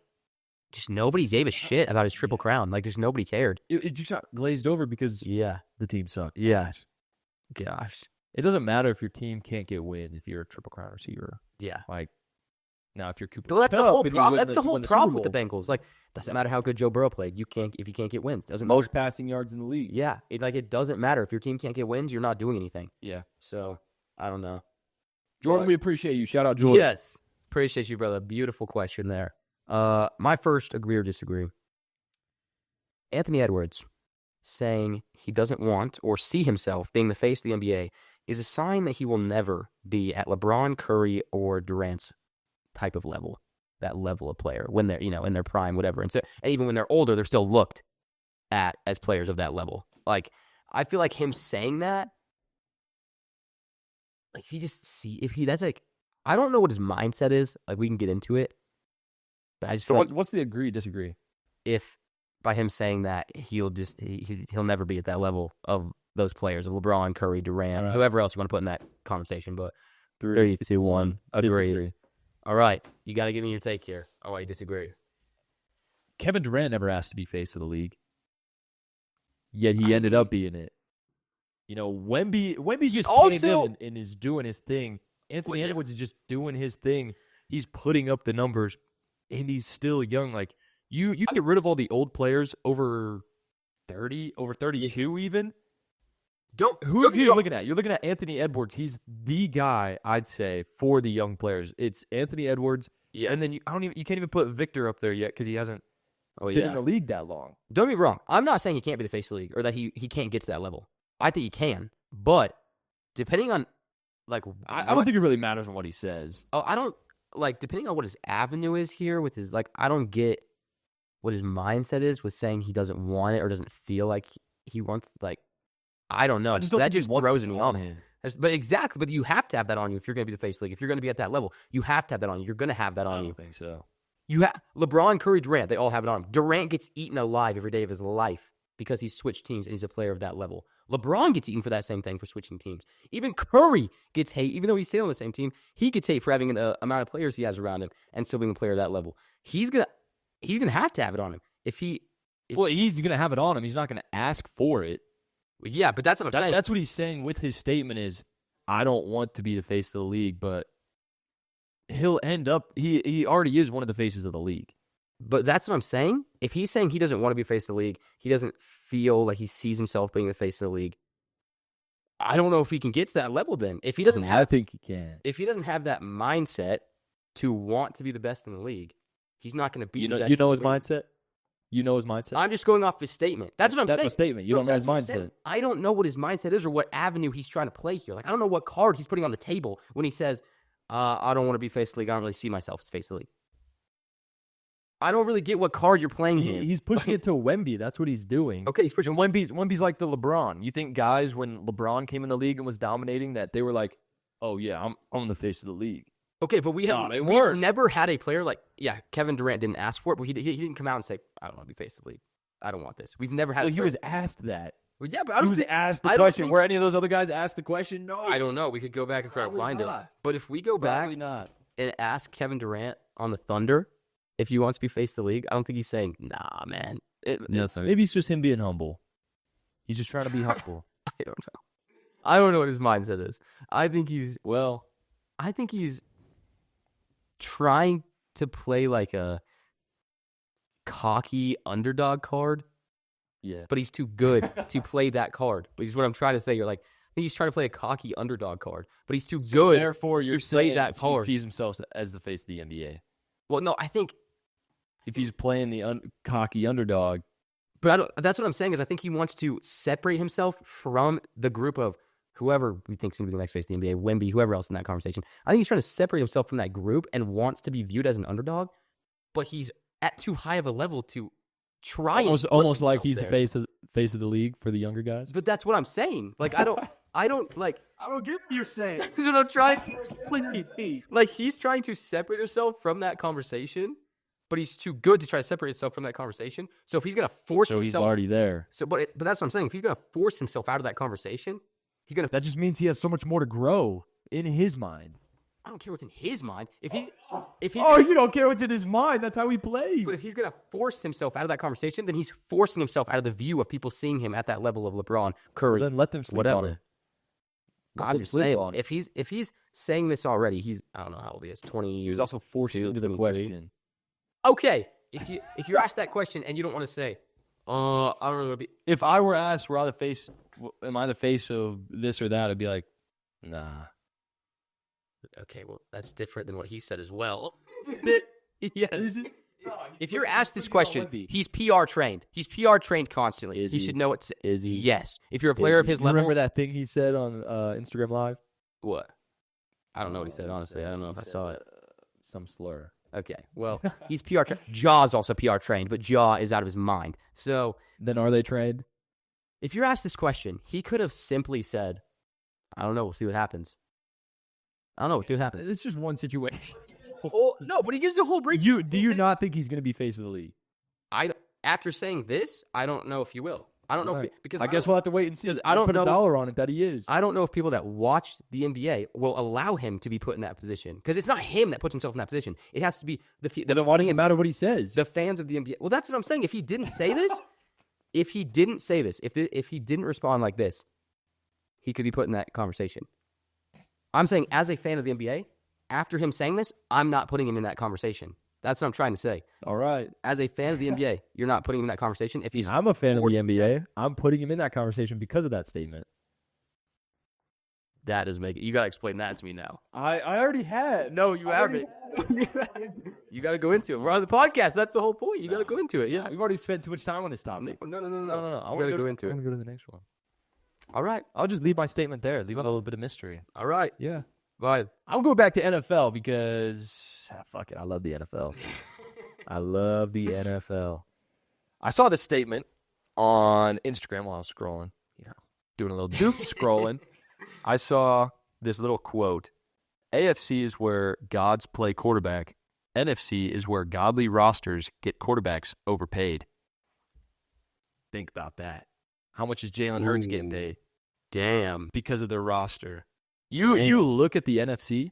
just nobody gave a shit about his triple crown. Like, there's nobody cared. It just got glazed over because Yeah. the team sucked. Yeah. Gosh. It doesn't matter if your team can't get wins if you're a Triple Crown receiver. Yeah. Like, now if you're Cooper Well, that's the Kupp whole and you problem. win That's the whole win Super problem with the Bowl. Bengals. Like, doesn't matter how good Joe Burrow played. If you can't get wins, doesn't Most passing yards in the league. Yeah, it doesn't matter if your team can't get wins. You're not doing anything. Yeah. So I don't know. Jordan, we appreciate you. Shout out Jordan. Yes, appreciate you, brother. Beautiful question there. My first agree or disagree. Anthony Edwards, saying he doesn't want or see himself being the face of the NBA is a sign that he will never be at LeBron, Curry, or Durant's type of level, that level of player when they're, in their prime, whatever. And even when they're older, they're still looked at as players of that level. Like, I feel like him saying that, like, that's like, I don't know what his mindset is. Like, we can get into it. But I just what's the agree, disagree? If by him saying that, he'll never be at that level of those players, of LeBron, Curry, Durant, whoever else you want to put in that conversation. But 3, 2, 1, agree. All right, you got to give me your take here. Oh, I disagree. Kevin Durant never asked to be face of the league, yet he ended up being it. Wemby's just came in and is doing his thing. Anthony Edwards is just doing his thing. He's putting up the numbers, and he's still young. Like, you get rid of all the old players over 30, over 32 even. Who are you looking at? You're looking at Anthony Edwards. He's the guy, I'd say, for the young players. It's Anthony Edwards, and then you can't even put Victor up there yet because he hasn't been in the league that long. Don't get me wrong. I'm not saying he can't be the face of the league or that he can't get to that level. I think he can, but depending on, like, I don't think it really matters on what he says. Oh, I don't, like, depending on what his avenue is here with his, like, I don't get what his mindset is with saying he doesn't want it or doesn't feel like he wants, like, I don't know. That just throws me on him. But exactly, but you have to have that on you if you're going to be the face of the league. If you're going to be at that level, you have to have that on you. You're going to have that on you. I don't think so. LeBron, Curry, Durant, they all have it on him. Durant gets eaten alive every day of his life because he's switched teams and he's a player of that level. LeBron gets eaten for that same thing, for switching teams. Even Curry gets hate, even though he's still on the same team. He gets hate for having the amount of players he has around him and still being a player of that level. He's gonna have to have it on him. He's gonna have it on him. He's not gonna ask for it. Yeah, but that's what I'm saying. That's what he's saying with his statement is, I don't want to be the face of the league, but he'll end up, he already is one of the faces of the league. But that's what I'm saying. If he's saying he doesn't want to be face of the league, he doesn't feel like he sees himself being the face of the league, I don't know if he can get to that level then. If he doesn't I think he can. If he doesn't have that mindset to want to be the best in the league, he's not going to be the best. You know his mindset? You know his mindset? I'm just going off his statement. That's what I'm saying. That's a statement. You don't know his mindset. I don't know what his mindset is or what avenue he's trying to play here. Like, I don't know what card he's putting on the table when he says, I don't want to be face of the league. I don't really see myself as face of the league. I don't really get what card you're playing here. He's pushing it to Wemby. That's what he's doing. Okay, he's pushing. Wemby's like the LeBron. You think guys, when LeBron came in the league and was dominating, that they were like, oh, yeah, I'm on the face of the league. Okay, but we've never had a player like, Kevin Durant didn't ask for it, but he didn't come out and say, I don't want to be face of the league. I don't want this. We've never had. Well, he was asked that. Well, yeah, but he was asked the question. Were any of those other guys asked the question? No. I don't know. We could go back and try to find it. But if we go back and ask Kevin Durant on the Thunder if he wants to be face of the league, I don't think he's saying, nah, man. Maybe it's just him being humble. He's just trying to be humble. I don't know. I don't know what his mindset is. I think he's trying to play like a cocky underdog card. Yeah. But he's too good to play that card. Which is what I'm trying to say. You're like, I think he's trying to play a cocky underdog card. But he's too good. Therefore, you're saying that card. He sees himself as the face of the NBA. Well, no, I think if he's playing the cocky underdog. But that's what I'm saying is I think he wants to separate himself from the group of whoever we think is going to be the next face of the NBA, Wemby, whoever else in that conversation. I think he's trying to separate himself from that group and wants to be viewed as an underdog, but he's at too high of a level to try. Almost like he's the face of the league for the younger guys. But that's what I'm saying. Like I don't like. I don't get what you're saying. This is what I'm trying to explain. Like he's trying to separate himself from that conversation, but he's too good to try to separate himself from that conversation. So if he's gonna force himself, he's already there. But that's what I'm saying. If he's gonna force himself out of that conversation, that just means he has so much more to grow in his mind. I don't care what's in his mind. If he you don't care what's in his mind. That's how he plays. But if he's gonna force himself out of that conversation, then he's forcing himself out of the view of people seeing him at that level of LeBron, Curry. Well, then let them sleep on it. I'm just saying, if he's saying this already, I don't know how old he is, 20 years. He's also forced into the question. Okay, if you're asked that question and you don't want to say, I don't really want to be. If I were asked, am I the face of this or that? I'd be like, nah. Okay, well, that's different than what he said as well. Yeah, is it? If you're asked this question, he's PR trained. He's PR trained constantly. Is he he? should know what to say. Is he? Yes. If you're a player of his level. Remember that thing he said on Instagram Live? What? I don't know what he said, honestly. I don't know if I saw it. Some slur. Okay. Well, he's PR trained. Jaw's also PR trained, but Jaw is out of his mind. So Then are they trained? if you're asked this question, he could have simply said, I don't know. We'll see what happens. I don't know. We'll see what happens. It's just one situation. No, but he gives the whole break. Do you not think he's going to be face of the league? After saying this, I don't know if he will. I don't know Right. because I guess we'll have to wait and see. I don't put know. a dollar on it that he is. I don't know if people that watch the NBA will allow him to be put in that position because it's not him that puts himself in that position. It has to be Then why does it matter what he says? the fans of the NBA. Well, that's what I'm saying. If he didn't say this, if he didn't respond like this, he could be put in that conversation. I'm saying as a fan of the NBA, after him saying this, I'm not putting him in that conversation. That's what I'm trying to say. All right. As a fan of the NBA, you're not putting him in that conversation. If he's I'm a fan of the NBA. I'm putting him in that conversation because of that statement. that doesn't make it. You got to explain that to me now. I already had. No, you haven't. You got to go into it. We're on the podcast. That's the whole point. You got to go into it. Yeah. We've already spent too much time on this topic. No. I We got to go into I it. want to go to the next one. All right. I'll just leave my statement there. Leave a little bit of mystery. All right. Yeah. Bye. I'll go back to NFL because fuck it. I love the NFL. I love the NFL. I saw this statement on Instagram while I was scrolling, doing a little doof scrolling. I saw this little quote. AFC is where gods play quarterback. NFC is where godly rosters get quarterbacks overpaid. Think about that. How much is Jalen Hurts getting paid? Damn. Because of their roster. You look at the NFC,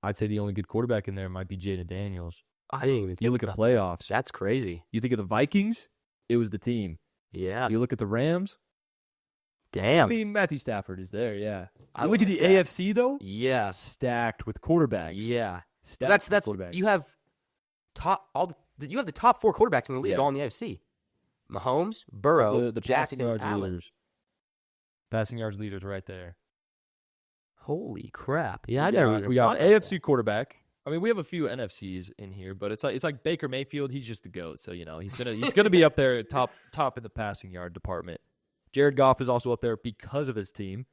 I'd say the only good quarterback in there might be Jaden Daniels. I didn't even. You look at playoffs. That's crazy. You think of the Vikings, it was the team. Yeah. You look at the Rams. Damn. I mean, Matthew Stafford is there, yeah. I look at the AFC, though. Yeah. Stacked with quarterbacks. Yeah. Stacked That's with quarterbacks. you have you have the top 4 quarterbacks in the league all in the AFC. Mahomes, Burrow, the Jackson, passing yards Allen. leaders. Passing yards leaders right there. Holy crap! Yeah, We got AFC quarterback. I mean, we have a few NFCs in here, but it's like Baker Mayfield. He's just the GOAT, so he's gonna be up there at top in the passing yard department. Jared Goff is also up there because of his team.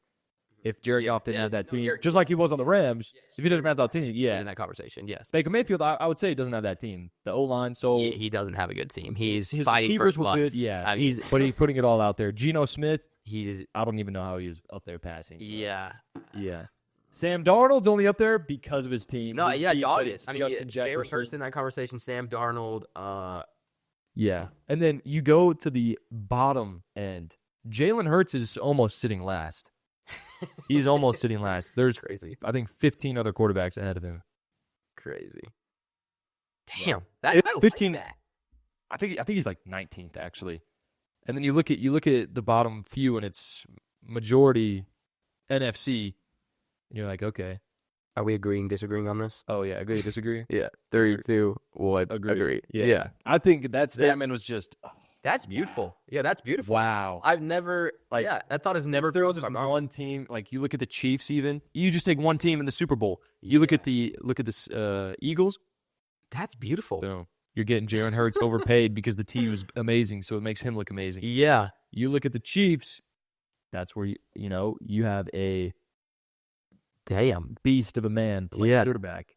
If Jared Goff didn't have that team, just like he was on the Rams, if he doesn't have that team, in that conversation, yes. Baker Mayfield, I would say he doesn't have that team. The O-line, so He doesn't have a good team. He's his fighting receivers for were life. good. Yeah, I mean, but he's putting it all out there. Geno Smith, he's I don't even know how he was up there passing. yeah. Sam Darnold's only up there because of his team. No, His yeah, team, it's but obvious. it's I mean, Justin Jalen Jefferson. Hurts in that conversation. Sam Darnold. Yeah, and then you go to the bottom end. Jalen Hurts is almost sitting last. He's almost sitting last. There's Crazy. I think 15 other quarterbacks ahead of him. Crazy. Damn. I don't 15 like that. I think he's like 19th actually. And then you look at the bottom few and it's majority NFC. And you're like, okay. Are we disagreeing on this? Oh yeah, agree, disagree? Yeah. 32 would agree. Yeah. I think that statement was just That's beautiful. Yeah, that's beautiful. wow. I've never that thought has never There been was just one team, like you look at the Chiefs even. You just take one team in the Super Bowl. You look at the Eagles. That's beautiful. Boom. You're getting Jalen Hurts overpaid because the team is amazing, so it makes him look amazing. Yeah. You look at the Chiefs, that's where you have a Damn. beast of a man playing Yeah. quarterback.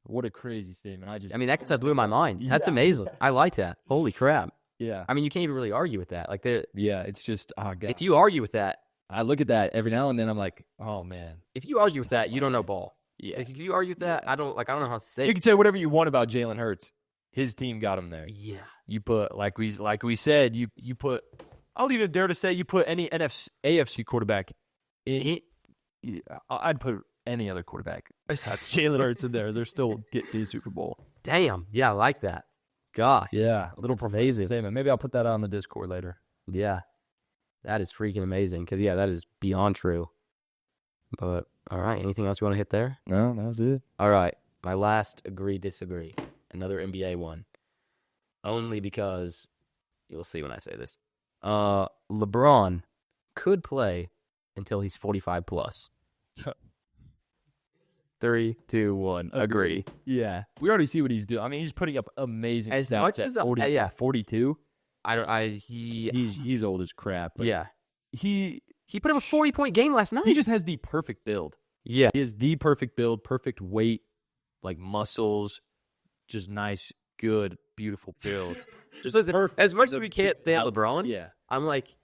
What a crazy statement. I mean, that just blew my mind. That's amazing. I like that. Holy crap. yeah. I mean, you can't even really argue with that. Like, Yeah, it's just God. if you argue with that, I look at that every now and then I'm like, "Oh man." if you argue with that, you don't know ball. Yeah. Like, if you argue with that, I don't know how to say You it. can say whatever you want about Jalen Hurts. His team got him there. Yeah. You put like we said, you put I'll even dare to say you put any AFC quarterback in I'd put any other quarterback besides Jalen Hurts in there. They're still getting the Super Bowl. Damn. Yeah, I like that. Gosh. Yeah, a little pervasive statement. Maybe I'll put that on the Discord later. Yeah. That is freaking amazing. Because, yeah, that is beyond true. But, all right. Anything else you want to hit there? No, that was it. All right. My last agree, disagree. Another NBA one. Only because, you'll see when I say this. LeBron could play until he's 45 plus. 3, 2, 1. Agree. Yeah. We already see what he's doing. I mean, he's putting up amazing As stats much at as 42. He He's old as crap. But yeah. He He put up a 40-point game last night. He just has the perfect build. Yeah. He has the perfect build, perfect weight, like muscles, just nice, good, beautiful build. Just as much as we can't stand LeBron, Yeah. I'm like,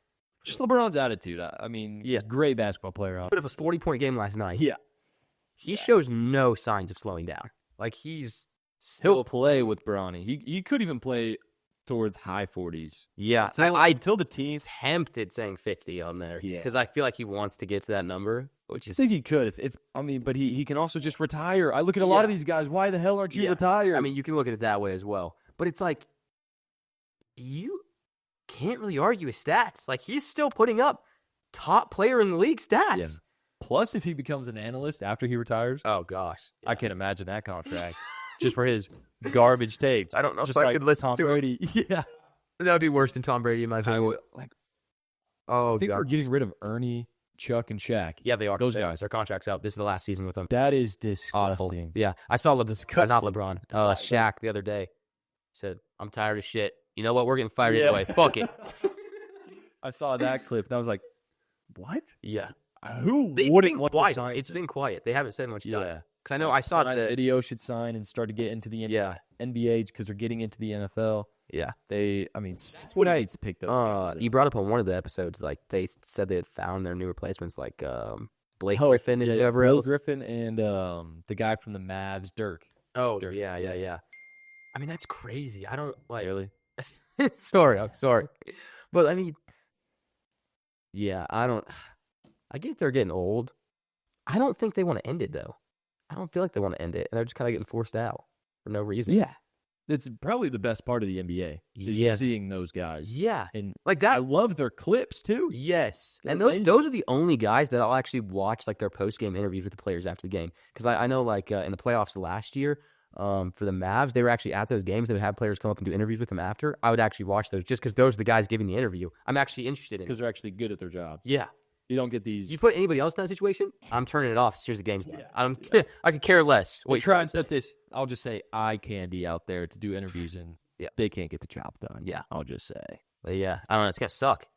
Just LeBron's attitude. I mean, he's a great basketball player. put up a 40-point game last night. Yeah. He shows no signs of slowing down. Like, He'll play with Bronny. He could even play towards high 40s. Yeah. Until the teens. Tempted saying 50 on there. Yeah. Because I feel like he wants to get to that number, which I is... think he could. But he can also just retire. I look at a lot of these guys. Why the hell aren't you retired? I mean, you can look at it that way as well. But it's like, you can't really argue his stats. Like, he's still putting up top player in the league stats. Yeah. Plus, if he becomes an analyst after he retires, Oh, gosh. I can't imagine that contract. Just for his garbage tapes. I don't know Just if I like could listen Tom to Brady. Yeah. That would be worse than Tom Brady, in my opinion. I think we're getting rid of Ernie, Chuck, and Shaq. Yeah, they are. Those guys. Their contract's out. This is the last season with them. That is Awful. disgusting. Yeah. I saw not Disgusting. LeBron. Shaq the other day said, I'm tired of shit. You know what? We're getting fired anyway. Fuck it. I saw that clip, and I was like, what? Yeah. Who They've wouldn't been want quiet. to sign? It's been quiet. They haven't said much about it. Yeah. Because I know I saw That the video should sign and start to get into the NBA because they're getting into the NFL. Yeah. What else picked up? You brought up on one of the episodes, like, they said they had found their new replacements, like Blake Griffin and whoever Blake else. Griffin and the guy from the Mavs, Dirk. Oh, Dirk. yeah. I mean, that's crazy. I don't, like... Really? I'm sorry. But, I mean... Yeah, I get they're getting old. I don't think they want to end it, though. I don't feel like they want to end it. And they're just kind of getting forced out for no reason. Yeah. It's probably the best part of the NBA. Yeah. Seeing those guys. Yeah. And Like that. I love their clips, too. Yes. And They're those are the only guys that I'll actually watch, like, their post-game interviews with the players after the game. Because I know, like, in the playoffs last year, for the Mavs, they were actually at those games. They would have players come up and do interviews with them after. I would actually watch those just because those are the guys giving the interview. I'm actually interested in it. Because they're actually good at their job. Yeah. You don't get these. You put anybody else in that situation, I'm turning it off as soon as the game's done. I could care less. Wait, try and set this. I'll just say eye candy out there to do interviews, and they can't get the job done. Yeah. I'll just say. But yeah, I don't know. It's going to suck.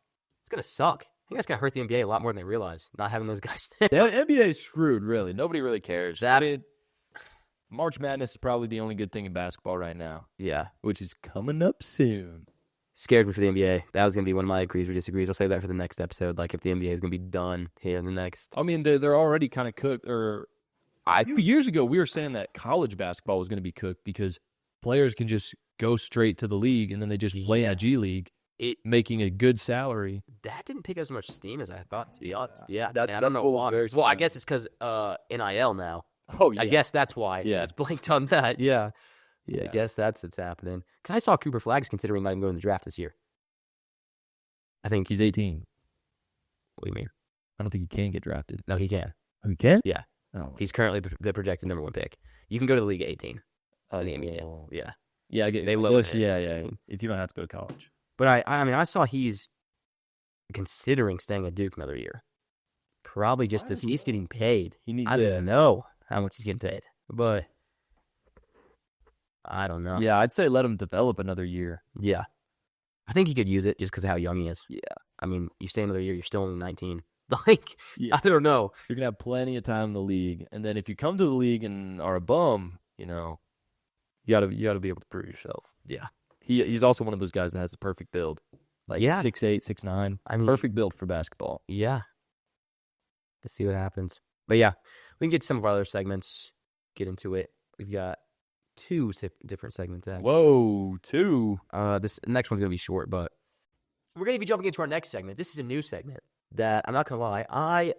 It's going to suck. I think that's going to hurt the NBA a lot more than they realize, not having those guys there. The NBA is screwed, really. Nobody really cares. March Madness is probably the only good thing in basketball right now. Yeah. Which is coming up soon. Scared me for the NBA. That was going to be one of my agrees or disagrees. I'll save that for the next episode, like if the NBA is going to be done here in the next. I mean, they're already kind of cooked. A few years ago, we were saying that college basketball was going to be cooked because players can just go straight to the league and then they just play at G League, making a good salary. That didn't pick as much steam as I thought, to be honest. Yeah. I don't know why. Well, I guess it's because NIL now. Oh, yeah. I guess that's why. Yeah. It's blanked on that. Yeah. I guess that's what's happening. Because I saw Cooper Flagg's considering not even going to the draft this year. I think He's 18. What do you mean? I don't think he can get drafted. No, he can. Oh, he can? Yeah. Oh. He's currently the projected number 1 pick. You can go to the league at 18. The NBA. Yeah. Yeah, They lower it. Yeah. If you don't have to go to college. But I mean, I saw he's considering staying at Duke another year. Probably just as he's getting paid. I don't know how much he's getting paid, but I don't know. Yeah, I'd say let him develop another year. Yeah. I think he could use it just because of how young he is. Yeah. I mean, you stay another year, you're still only 19. Like, Yeah. I don't know. You're going to have plenty of time in the league. And then if you come to the league and are a bum, you got to be able to prove yourself. Yeah. He's also one of those guys that has the perfect build. Like 6'8", 6'9". I mean, Perfect build for basketball. Yeah. Let's see what happens. But yeah, we can get to some of our other segments, get into it. We've got 2 different segments. Actually. Whoa, 2. This next one's going to be short, but we're going to be jumping into our next segment. This is a new segment that, I'm not going to lie, I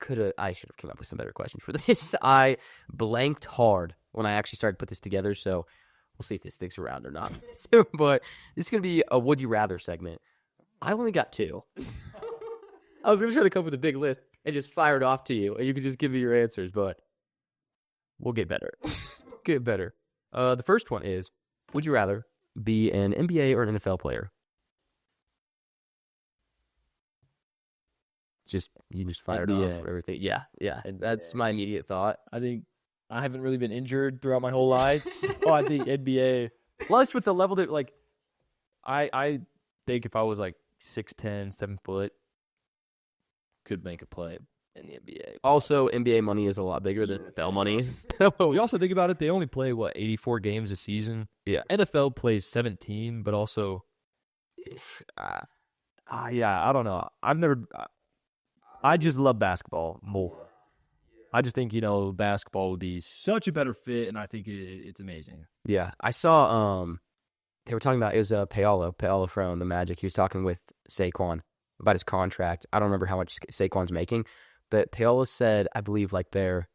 should have come up with some better questions for this. I blanked hard when I actually started to put this together, so we'll see if this sticks around or not. But this is going to be a Would You Rather segment. I only got 2. I was going to try to come up with a big list and just fire it off to you, and you can just give me your answers, but we'll get better. The first one is, would you rather be an NBA or an NFL player? You just fired off NBA. for everything. Yeah. That's my immediate thought. I think I haven't really been injured throughout my whole life. I think NBA. Plus, with the level that, like, I think if I was, like, 6'10", 7 foot, could make a play in the NBA. Also, NBA money is a lot bigger than NFL money. We also think about it, they only play, 84 games a season? Yeah. NFL plays 17, but also, I don't know. I just love basketball more. I just think, basketball would be such a better fit, and I think it's amazing. Yeah. I saw, they were talking about, it was Paolo from the Magic. He was talking with Saquon about his contract. I don't remember how much Saquon's making, but Paolo said, I believe, like, their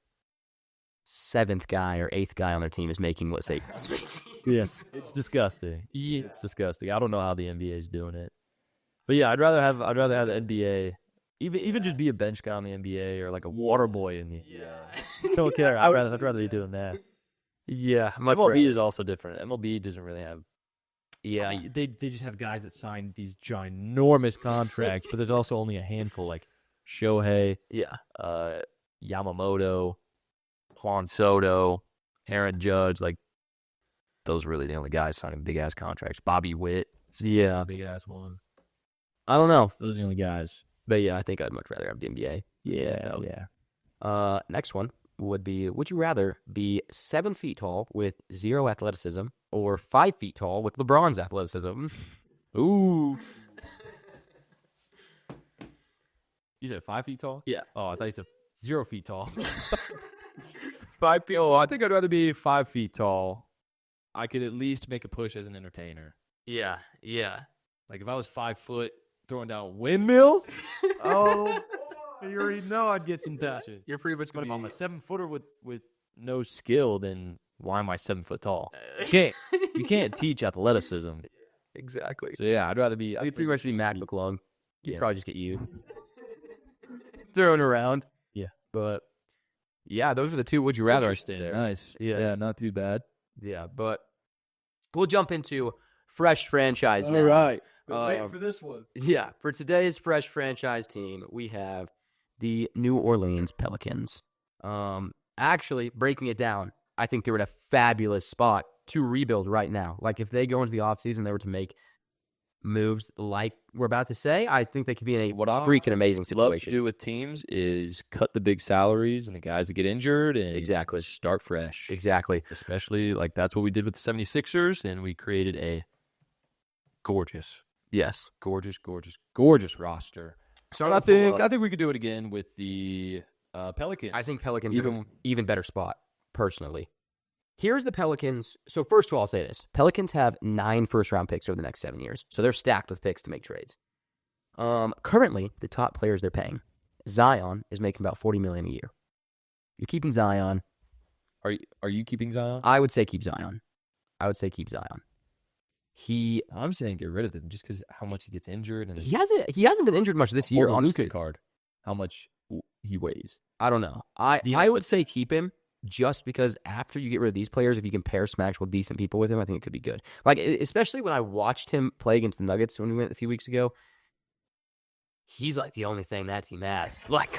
7th guy or 8th guy on their team is making what Saquon's making. Yes. It's disgusting. It's disgusting. I don't know how the NBA is doing it. But yeah, I'd rather have the NBA. Even just be a bench guy on the NBA or like a water boy in the NBA. Don't care. I'd rather be doing that. Yeah. MLB is also different. MLB doesn't really have. Yeah. They just have guys that sign these ginormous contracts, but there's also only a handful, like Shohei, Yamamoto, Juan Soto, Aaron Judge. Like, those are really the only guys signing big ass contracts. Bobby Witt, Yeah. big ass one. I don't know. Those are the only guys. But yeah, I think I'd much rather have the NBA. Yeah. Next one would be, would you rather be 7 feet tall with 0 athleticism or 5 feet tall with LeBron's athleticism? Ooh. You said 5 feet tall? Yeah. Oh, I thought you said 0 feet tall. 5 feet. Oh, I think I'd rather be 5 feet tall. I could at least make a push as an entertainer. Yeah. Like, if I was 5 foot throwing down windmills, you already know I'd get some passion. You're pretty much But going if to I'm a 7 footer with no skill, then why am I 7 foot tall? You can't teach athleticism. Exactly. So yeah, I'd rather be. You'd pretty much be Mac McClung. You'd Yeah. probably just get you thrown around. Yeah. But yeah, those are the two would you rather there. Nice. Yeah. Not too bad. Yeah, but we'll jump into fresh franchise now. All right. Wait for this one. Yeah, for today's fresh franchise team, we have the New Orleans Pelicans. Actually, breaking it down, I think they're in a fabulous spot to rebuild right now. Like, if they go into the offseason, they were to make moves like we're about to say, I think they could be in a freaking amazing situation. Love to do with teams is cut the big salaries and the guys that get injured and Exactly. start fresh. Exactly. Especially, like, that's what we did with the 76ers, and we created a gorgeous roster. So And I think we could do it again with the Pelicans. I think Pelicans are in an even better spot, personally. Here's the Pelicans. So first of all, I'll say this. Pelicans have 9 first-round picks over the next 7 years. So they're stacked with picks to make trades. Currently, the top players they're paying, Zion is making about $40 million a year. You're keeping Zion. Are you keeping Zion? I would say keep Zion. I'm saying get rid of him just because how much he gets injured and He hasn't been injured much this year, on honestly. card. How much he weighs? I don't know. I would say keep him just because after you get rid of these players, if you can pair some actual decent people with him, I think it could be good. Like, especially when I watched him play against the Nuggets when we went a few weeks ago, he's like the only thing that team has. Like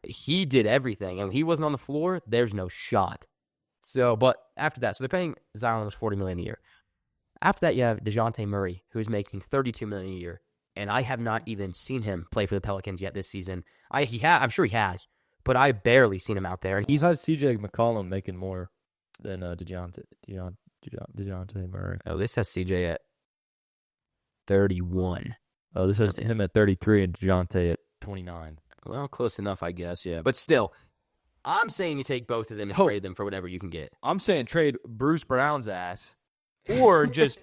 he did everything, and when he wasn't on the floor, there's no shot. So, but after that, so they're paying Zion almost $40 million a year. After that, you have DeJounte Murray, who's making $32 million a year, and I have not even seen him play for the Pelicans yet this season. I'm sure he has, but I barely seen him out there. He's had CJ McCollum making more than DeJounte Murray. Oh, this has CJ at 31. Oh, this has him at 33 and DeJounte at 29. Well, close enough, I guess, yeah. But still, I'm saying you take both of them and trade them for whatever you can get. I'm saying trade Bruce Brown's ass or just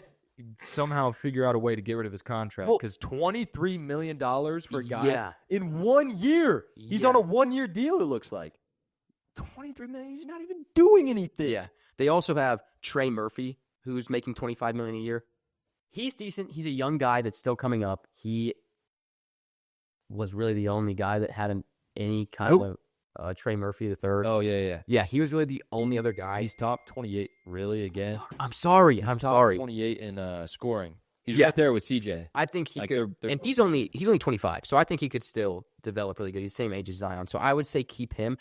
somehow figure out a way to get rid of his contract. Because $23 million for a guy in 1 year. He's on a 1-year deal, it looks like. $23 million, he's not even doing anything. Yeah. They also have Trey Murphy, who's making $25 million a year. He's decent. He's a young guy that's still coming up. He was really the only guy that had any kind of Trey Murphy the third. Oh, yeah. Yeah, he was really the only other guy. He's top 28, really, again? I'm sorry. He's top 28 in scoring. He's right there with CJ. I think he Like, could, they're and he's only 25, so I think he could still develop really good. He's the same age as Zion, so I would say keep him.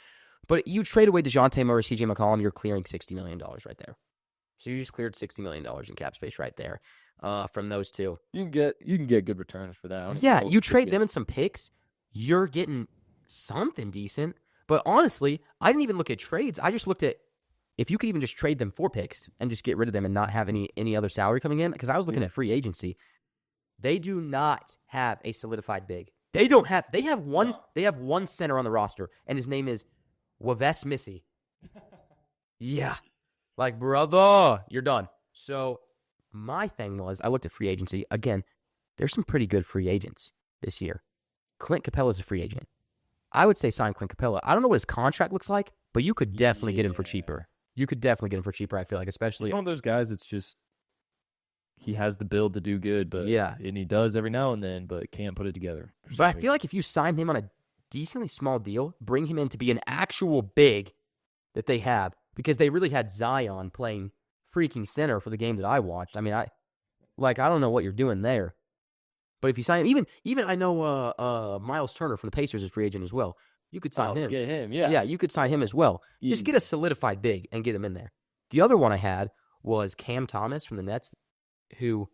But you trade away DeJounte Murray, CJ McCollum, you're clearing $60 million right there. So you just cleared $60 million in cap space right there from those two. You can get good returns for that. Yeah, you trade them and some picks, you're getting something decent. But honestly, I didn't even look at trades. I just looked at if you could even just trade them for picks and just get rid of them and not have any other salary coming in. Because I was looking at free agency. They do not have a solidified big. They have one center on the roster, and his name is Waves Missy. Yeah. Like, brother, you're done. So my thing was, I looked at free agency. Again, there's some pretty good free agents this year. Clint Capella's a free agent. I would say sign Clint Capella. I don't know what his contract looks like, but you could definitely get him for cheaper. You could definitely get him for cheaper, I feel like, especially. He's one of those guys that's just, he has the build to do good, but and he does every now and then, but can't put it together. But I feel like if you sign him on a decently small deal, bring him in to be an actual big that they have, because they really had Zion playing freaking center for the game that I watched. I mean, I don't know what you're doing there. But if you sign him, even I know Miles Turner from the Pacers is free agent as well. You could sign him. Get him, yeah. Yeah, you could sign him as well. Just get a solidified big and get him in there. The other one I had was Cam Thomas from the Nets, who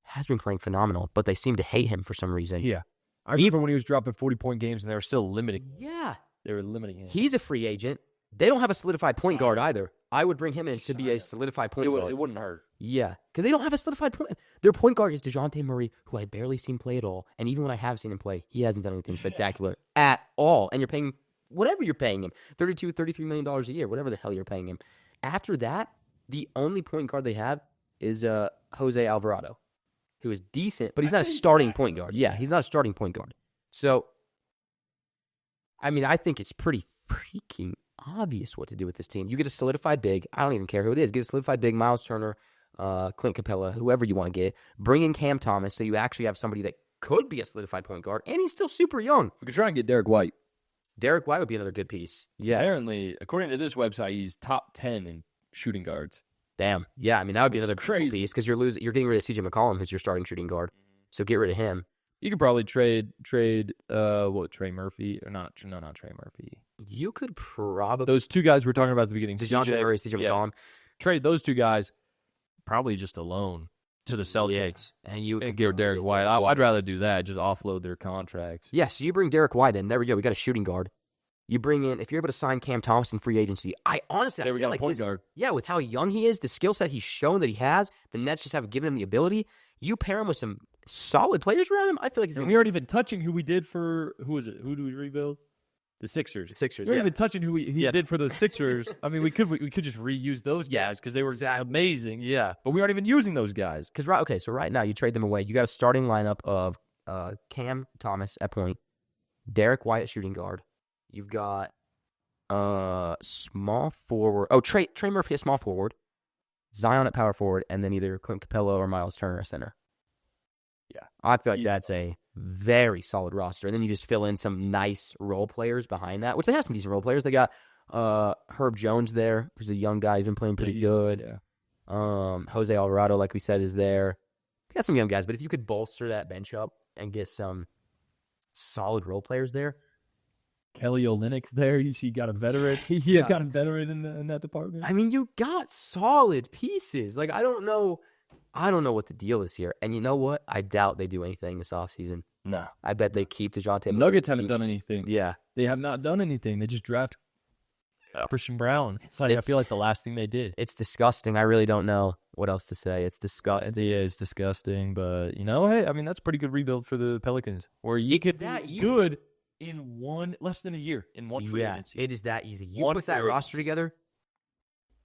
has been playing phenomenal, but they seem to hate him for some reason. Yeah. I remember when he was dropping 40-point games and they were still limiting. Yeah. They were limiting him. He's a free agent. They don't have a solidified point guard either. I would bring him in to be a solidified point guard. It wouldn't hurt. Yeah, because they don't have a solidified point. Their point guard is DeJounte Murray, who I barely seen play at all. And even when I have seen him play, he hasn't done anything spectacular at all. And you're paying whatever you're paying him, $33 million a year, whatever the hell you're paying him. After that, the only point guard they have is Jose Alvarado, who is decent, but he's not a starting point guard. Yeah, he's not a starting point guard. So, I mean, I think it's pretty freaking obvious what to do with this team. You get a solidified big. I don't even care who it is. Get a solidified big, Miles Turner, Clint Capella, whoever you want to get. Bring in Cam Thomas so you actually have somebody that could be a solidified point guard, and he's still super young. We could try and get Derek White. Derek White would be another good piece. Yeah. Apparently, according to this website, he's top 10 in shooting guards. Damn. Yeah, I mean, that would be another crazy piece because you're getting rid of CJ McCollum, who's your starting shooting guard. So get rid of him. You could probably trade Trey Murphy or not Trey Murphy. You could probably those two guys we're talking about at the beginning. DeJounte Murray, CJ McCollum. Trade those two guys probably just alone to the Celtics. Yeah. And you and get Derek White. I'd rather do that. Just offload their contracts. Yeah, so you bring Derek White in. There we go. We got a shooting guard. You bring in, if you're able to sign Cam Thomas in free agency, I honestly there we feel got like a point guard. Yeah, with how young he is, the skill set he's shown that he has, the Nets just haven't given him the ability. You pair him with some solid players around him, I feel like he's. And we aren't even touching who we did for who was it? Who do we rebuild? The Sixers. We aren't even touching who he did for the Sixers. I mean, we could just reuse those guys because they were amazing. Yeah, but we aren't even using those guys. So right now you trade them away. You got a starting lineup of Cam Thomas at point, Derek White at shooting guard. You've got small forward. Oh, Trey Murphy at small forward, Zion at power forward, and then either Clint Capella or Miles Turner at center. Yeah, I feel like that's a very solid roster. And then you just fill in some nice role players behind that, which they have some decent role players. They got Herb Jones there, who's a young guy. He's been playing pretty good. Yeah. Jose Alvarado, like we said, is there. They got some young guys, but if you could bolster that bench up and get some solid role players there. Kelly Olynyk's there. You see, got a veteran. Yeah, got a veteran in that department. I mean, you got solid pieces. Like, I don't know what the deal is here. And you know what? I doubt they do anything this offseason. No. I bet they keep DeJounte. The Nuggets haven't done anything. Yeah. They have not done anything. They just draft Christian Brown. I feel like the last thing they did. It's disgusting. I really don't know what else to say. It's disgusting. Yeah, it's disgusting. But, hey, I mean, that's a pretty good rebuild for the Pelicans. Where you could be good in less than a year, in one free agency. It is that easy. You put that roster together,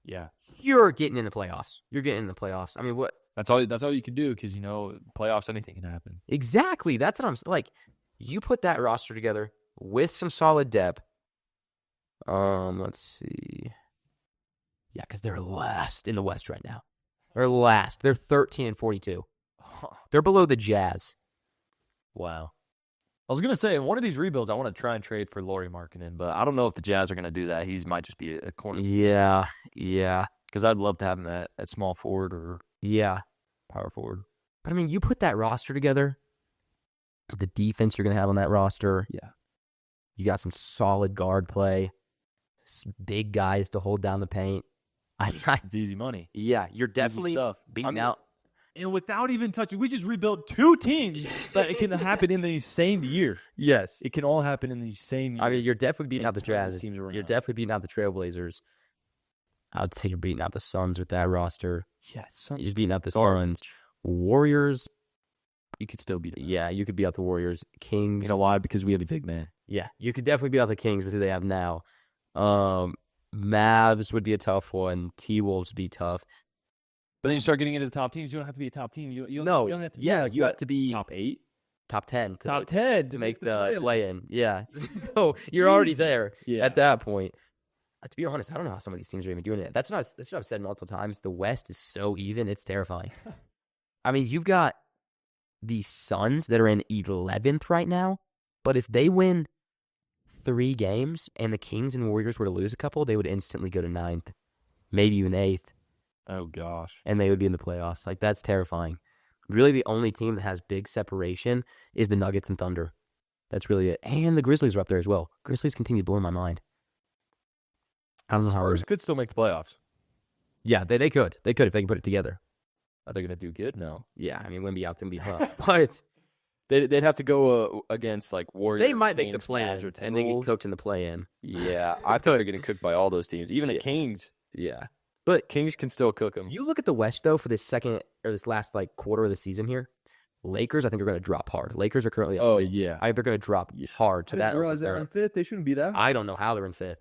you're getting in the playoffs. I mean, what? That's all you can do because, playoffs, anything can happen. Exactly. That's what I'm like. You put that roster together with some solid depth. Let's see. Yeah, because they're last in the West right now. They're last. They're 13-42. They're below the Jazz. Wow. I was going to say, in one of these rebuilds, I want to try and trade for Lauri Markkanen, but I don't know if the Jazz are going to do that. He might just be a corner. Yeah. Because I'd love to have him at small forward or power forward. But, I mean, you put that roster together, the defense you're going to have on that roster. Yeah. You got some solid guard play, big guys to hold down the paint. It's easy money. Yeah, you're definitely beating out. And without even touching, we just rebuilt 2 teams that it can happen in the same year. Yes. It can all happen in the same year. I mean, you're definitely beating out the Turn these Jazz. teams around. You're definitely beating out the Trailblazers. I would say you're beating out the Suns with that roster. Yes. You're just beating out the Suns. Warriors. You could still beat them. Yeah, you could beat out the Warriors. Kings. You know why? Because we have a big man. Yeah, you could definitely beat out the Kings with who they have now. Mavs would be a tough one. T-Wolves would be tough. But then you start getting into the top teams. You don't have to be a top team. You don't have to be you have to be top 8, top 10. top 10 to make the play-in. Yeah. So you're already there at that point. To be honest, I don't know how some of these teams are even doing it. That's what I've said multiple times. The West is so even, it's terrifying. I mean, you've got the Suns that are in 11th right now, but if they win 3 games and the Kings and Warriors were to lose a couple, they would instantly go to 9th, maybe even 8th. Oh, gosh. And they would be in the playoffs. Like, that's terrifying. Really, the only team that has big separation is the Nuggets and Thunder. That's really it. And the Grizzlies are up there as well. Grizzlies continue to blow my mind. I don't know how Spurs could still make the playoffs. Yeah, they could. They could if they can put it together. Are they going to do good? No. Yeah, I mean, Wemby out's going to be tough. But they'd have to go against, like, Warriors. they might make the Kings, play-in, Mavs, or and they get Timberwolves. cooked in the play-in. Yeah, I thought they're getting cooked by all those teams. Even the Kings. Yeah. But Kings can still cook them. You look at the West, though, for this last, like, quarter of the season here. Lakers, I think, are going to drop hard. Lakers are currently Oh, yeah. they're going to drop hard. So I didn't realize they're in 5th. They shouldn't be that. I don't know how they're in 5th.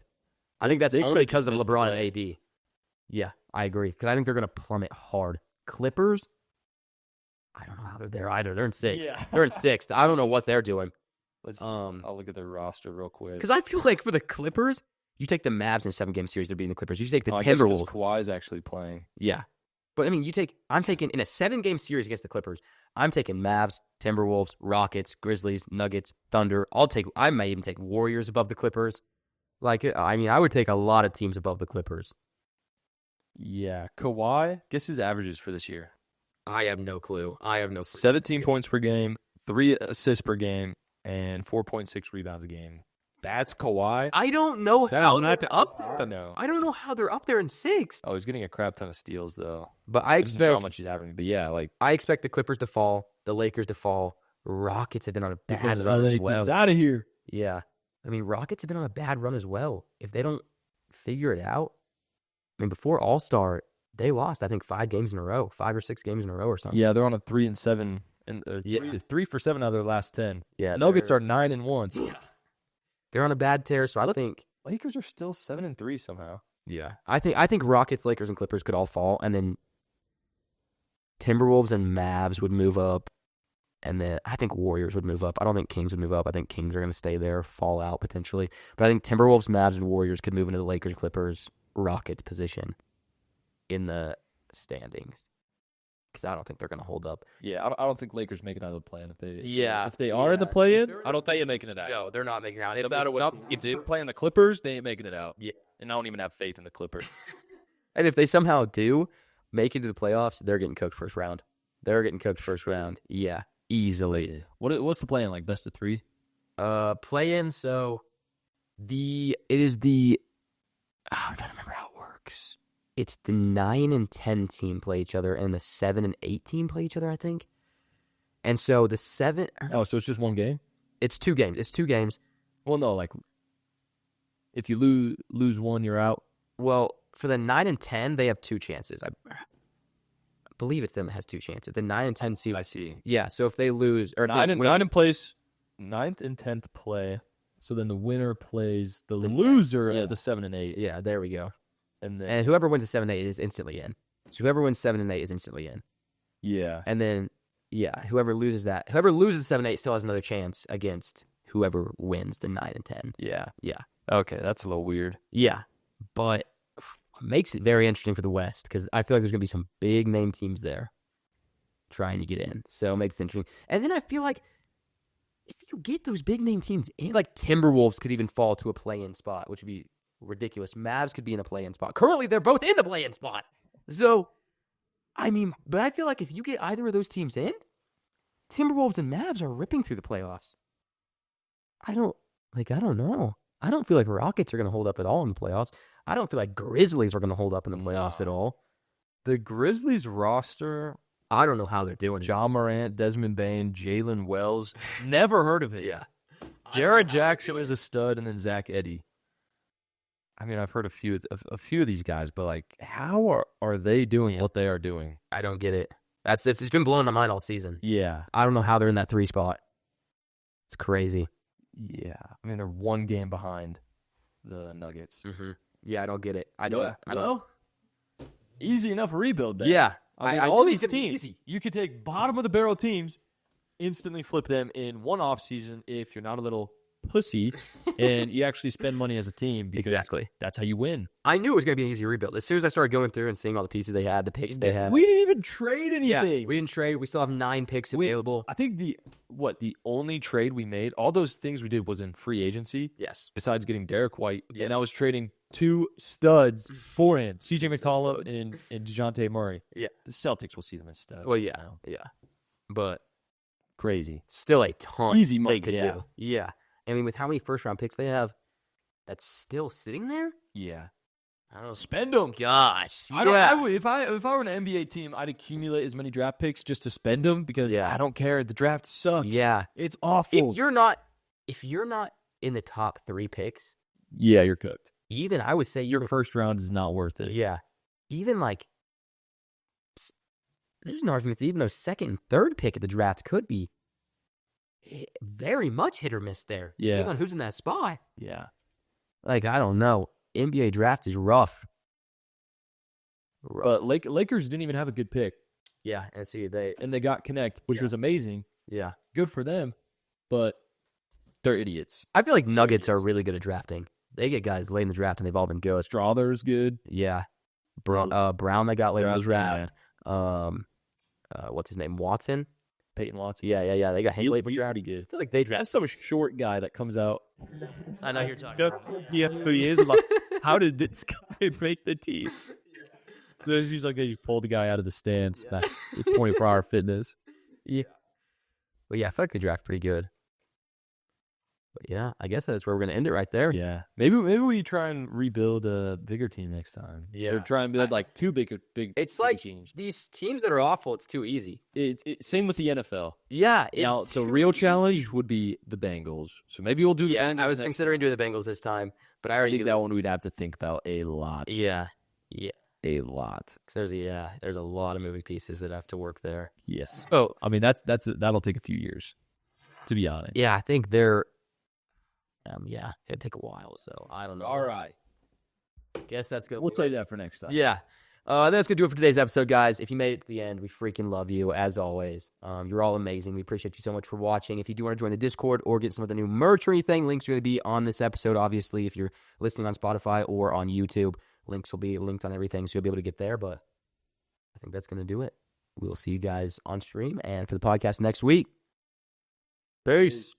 I think that's only because of LeBron and AD. Yeah, I agree. Because I think they're going to plummet hard. Clippers, I don't know how they're there either. They're in 6th. Yeah. They're in 6th. I don't know what they're doing. I'll look at their roster real quick. Because I feel like for the Clippers, you take the Mavs in a 7-game series, they're beating the Clippers. You take the I guess 'cause Timberwolves. Kawhi's actually playing. Yeah. But, I mean, I'm taking, in a 7-game series against the Clippers, I'm taking Mavs, Timberwolves, Rockets, Grizzlies, Nuggets, Thunder. I may even take Warriors above the Clippers. Like, I mean, I would take a lot of teams above the Clippers. Yeah. Kawhi, guess his averages for this year. I have no clue. 17 points per game, 3 assists per game, and 4.6 rebounds a game. That's Kawhi. I don't know how they're up there. No. I don't know how they're up there in 6th. Oh, he's getting a crap ton of steals, though. But I Not sure how expect much he's averaging. But yeah, like, I expect the Clippers to fall, the Lakers to fall. Rockets have been on a bad run as well. out of here. Yeah. I mean, Rockets have been on a bad run as well. If they don't figure it out, I mean, before All-Star, they lost, I think, 5 games in a row, 5 or 6 games in a row or something. Yeah, they're on a 3-7, and 3 for 7 out of their last 10. Yeah, Nuggets are 9-1. Yeah. They're on a bad tear, so I think Lakers are still 7-3 somehow. Yeah, I think Rockets, Lakers, and Clippers could all fall, and then Timberwolves and Mavs would move up, and then I think Warriors would move up. I don't think Kings would move up. I think Kings are going to stay there, fall out potentially. But I think Timberwolves, Mavs, and Warriors could move into the Lakers, Clippers, Rockets position in the standings. Because I don't think they're going to hold up. Yeah, I don't think Lakers make it out of the play-in. If they are in the play-in, I don't think you're making it out. No, they're not making it out. No matter what, if they're playing the Clippers, they ain't making it out. Yeah. And I don't even have faith in the Clippers. And if they somehow do make it to the playoffs, they're getting cooked first round. They're getting cooked first round. Yeah, easily. What's the play-in, like best of 3? Play-in, so I'm trying to remember how it works. It's the 9 and 10 team play each other, and the 7 and 8 team play each other, I think. And so the 7... Oh, so it's just one game? It's 2 games. Well, no, like, if you lose one, you're out. Well, for the 9 and 10, they have 2 chances. I believe it's them that has 2 chances. The 9 and 10 seed... I see. Yeah, so if they lose... or 9 in place, 9th and 10th play, so then the winner plays the loser at the 7 and 8. Yeah, there we go. And then... And whoever wins the 7 and 8 is instantly in. So whoever wins 7 and 8 is instantly in. Yeah. And then, whoever loses 7 and 8 still has another chance against whoever wins the 9 and 10. Yeah. Yeah. Okay, that's a little weird. Yeah. But makes it very interesting for the West because I feel like there's going to be some big name teams there trying to get in. So it makes it interesting. And then I feel like if you get those big name teams in, like Timberwolves could even fall to a play-in spot, which would be ridiculous. Mavs could be in a play-in spot. Currently, they're both in the play-in spot. So I mean, but I feel like if you get either of those teams in, Timberwolves and Mavs are ripping through the playoffs. I don't know. I don't feel like Rockets are going to hold up at all in the playoffs. I don't feel like Grizzlies are going to hold up in the playoffs at all. The Grizzlies roster, I don't know how they're doing. John Morant, Desmond Bane, Jalen Wells. Never heard of it. Yeah. Jared Jackson is a stud, and then Zach Edey. I mean, I've heard a few of these guys, but like, how are they doing what they are doing? I don't get it. It's been blowing my mind all season. Yeah. I don't know how they're in that 3 spot. It's crazy. Yeah. I mean, they're 1 game behind the Nuggets. Mm-hmm. Yeah, I don't get it. I don't. Well, easy enough rebuild then. Yeah. All these teams, you could take bottom of the barrel teams, instantly flip them in one off season if you're not a little pussy and you actually spend money as a team because Exactly. that's how you win. I knew it was going to be an easy rebuild. As soon as I started going through and seeing all the pieces they had, the picks they had. We didn't even trade anything. Yeah, we didn't trade. We still have 9 picks available. I think the only trade we made, all those things we did was in free agency. Yes. Besides getting Derek White, and that was trading 2 studs forehand, CJ McCollum and DeJounte Murray. Yeah. The Celtics will see them as studs. Well, yeah. Yeah. But crazy. still a ton Easy money, they could do. Yeah. I mean, with how many first-round picks they have, that's still sitting there? Yeah. I don't know. Spend them. Gosh. If I were an NBA team, I'd accumulate as many draft picks just to spend them because I don't care. The draft sucks. Yeah. It's awful. If you're not in the top 3 picks, yeah, you're cooked. even I would say Your first round is not worth it. Yeah. Even like there's an argument that even though 2nd and 3rd pick at the draft could be very much hit or miss there. Yeah. Depending on who's in that spot. Yeah. Like, I don't know. NBA draft is rough. But Lakers didn't even have a good pick. Yeah, and see, they got Connect, which was amazing. Yeah. Good for them. But they're idiots. I feel like Nuggets are really good at drafting. They get guys late in the draft, and they've all been good. Strawther's good. Yeah. Brown they got late in the draft. Yeah. What's his name? Watson? Peyton Watson. Yeah. They got him late. He's pretty good. I feel like they draft. That's some short guy that comes out. I know you're talking about. Yeah, who he is. Like, how did this guy make the team? It seems like they just pulled the guy out of the stands. Yeah. 24-hour fitness. Yeah. But yeah, I feel like they draft pretty good. But yeah, I guess that's where we're going to end it right there. Yeah. Maybe we try and rebuild a bigger team next time. Yeah. Or try and build like 2 big It's like teams. These teams that are awful, it's too easy. Same with the NFL. Yeah. Now, so real challenge would be the Bengals. So maybe we'll do the Bengals. I was considering doing the Bengals this time, but I already think that one we'd have to think about a lot. Yeah. A lot. There's a lot of moving pieces that have to work there. Yes. Oh, I mean that'll take a few years, to be honest. Yeah, I think they're. It'd take a while. So I don't know. All right. Guess that's good. We'll save that for next time. Yeah. That's gonna do it for today's episode, guys. If you made it to the end, we freaking love you as always. You're all amazing. We appreciate you so much for watching. If you do want to join the Discord or get some of the new merch or anything, links are gonna be on this episode. Obviously, if you're listening on Spotify or on YouTube, links will be linked on everything, so you'll be able to get there. But I think that's gonna do it. We'll see you guys on stream and for the podcast next week. Peace.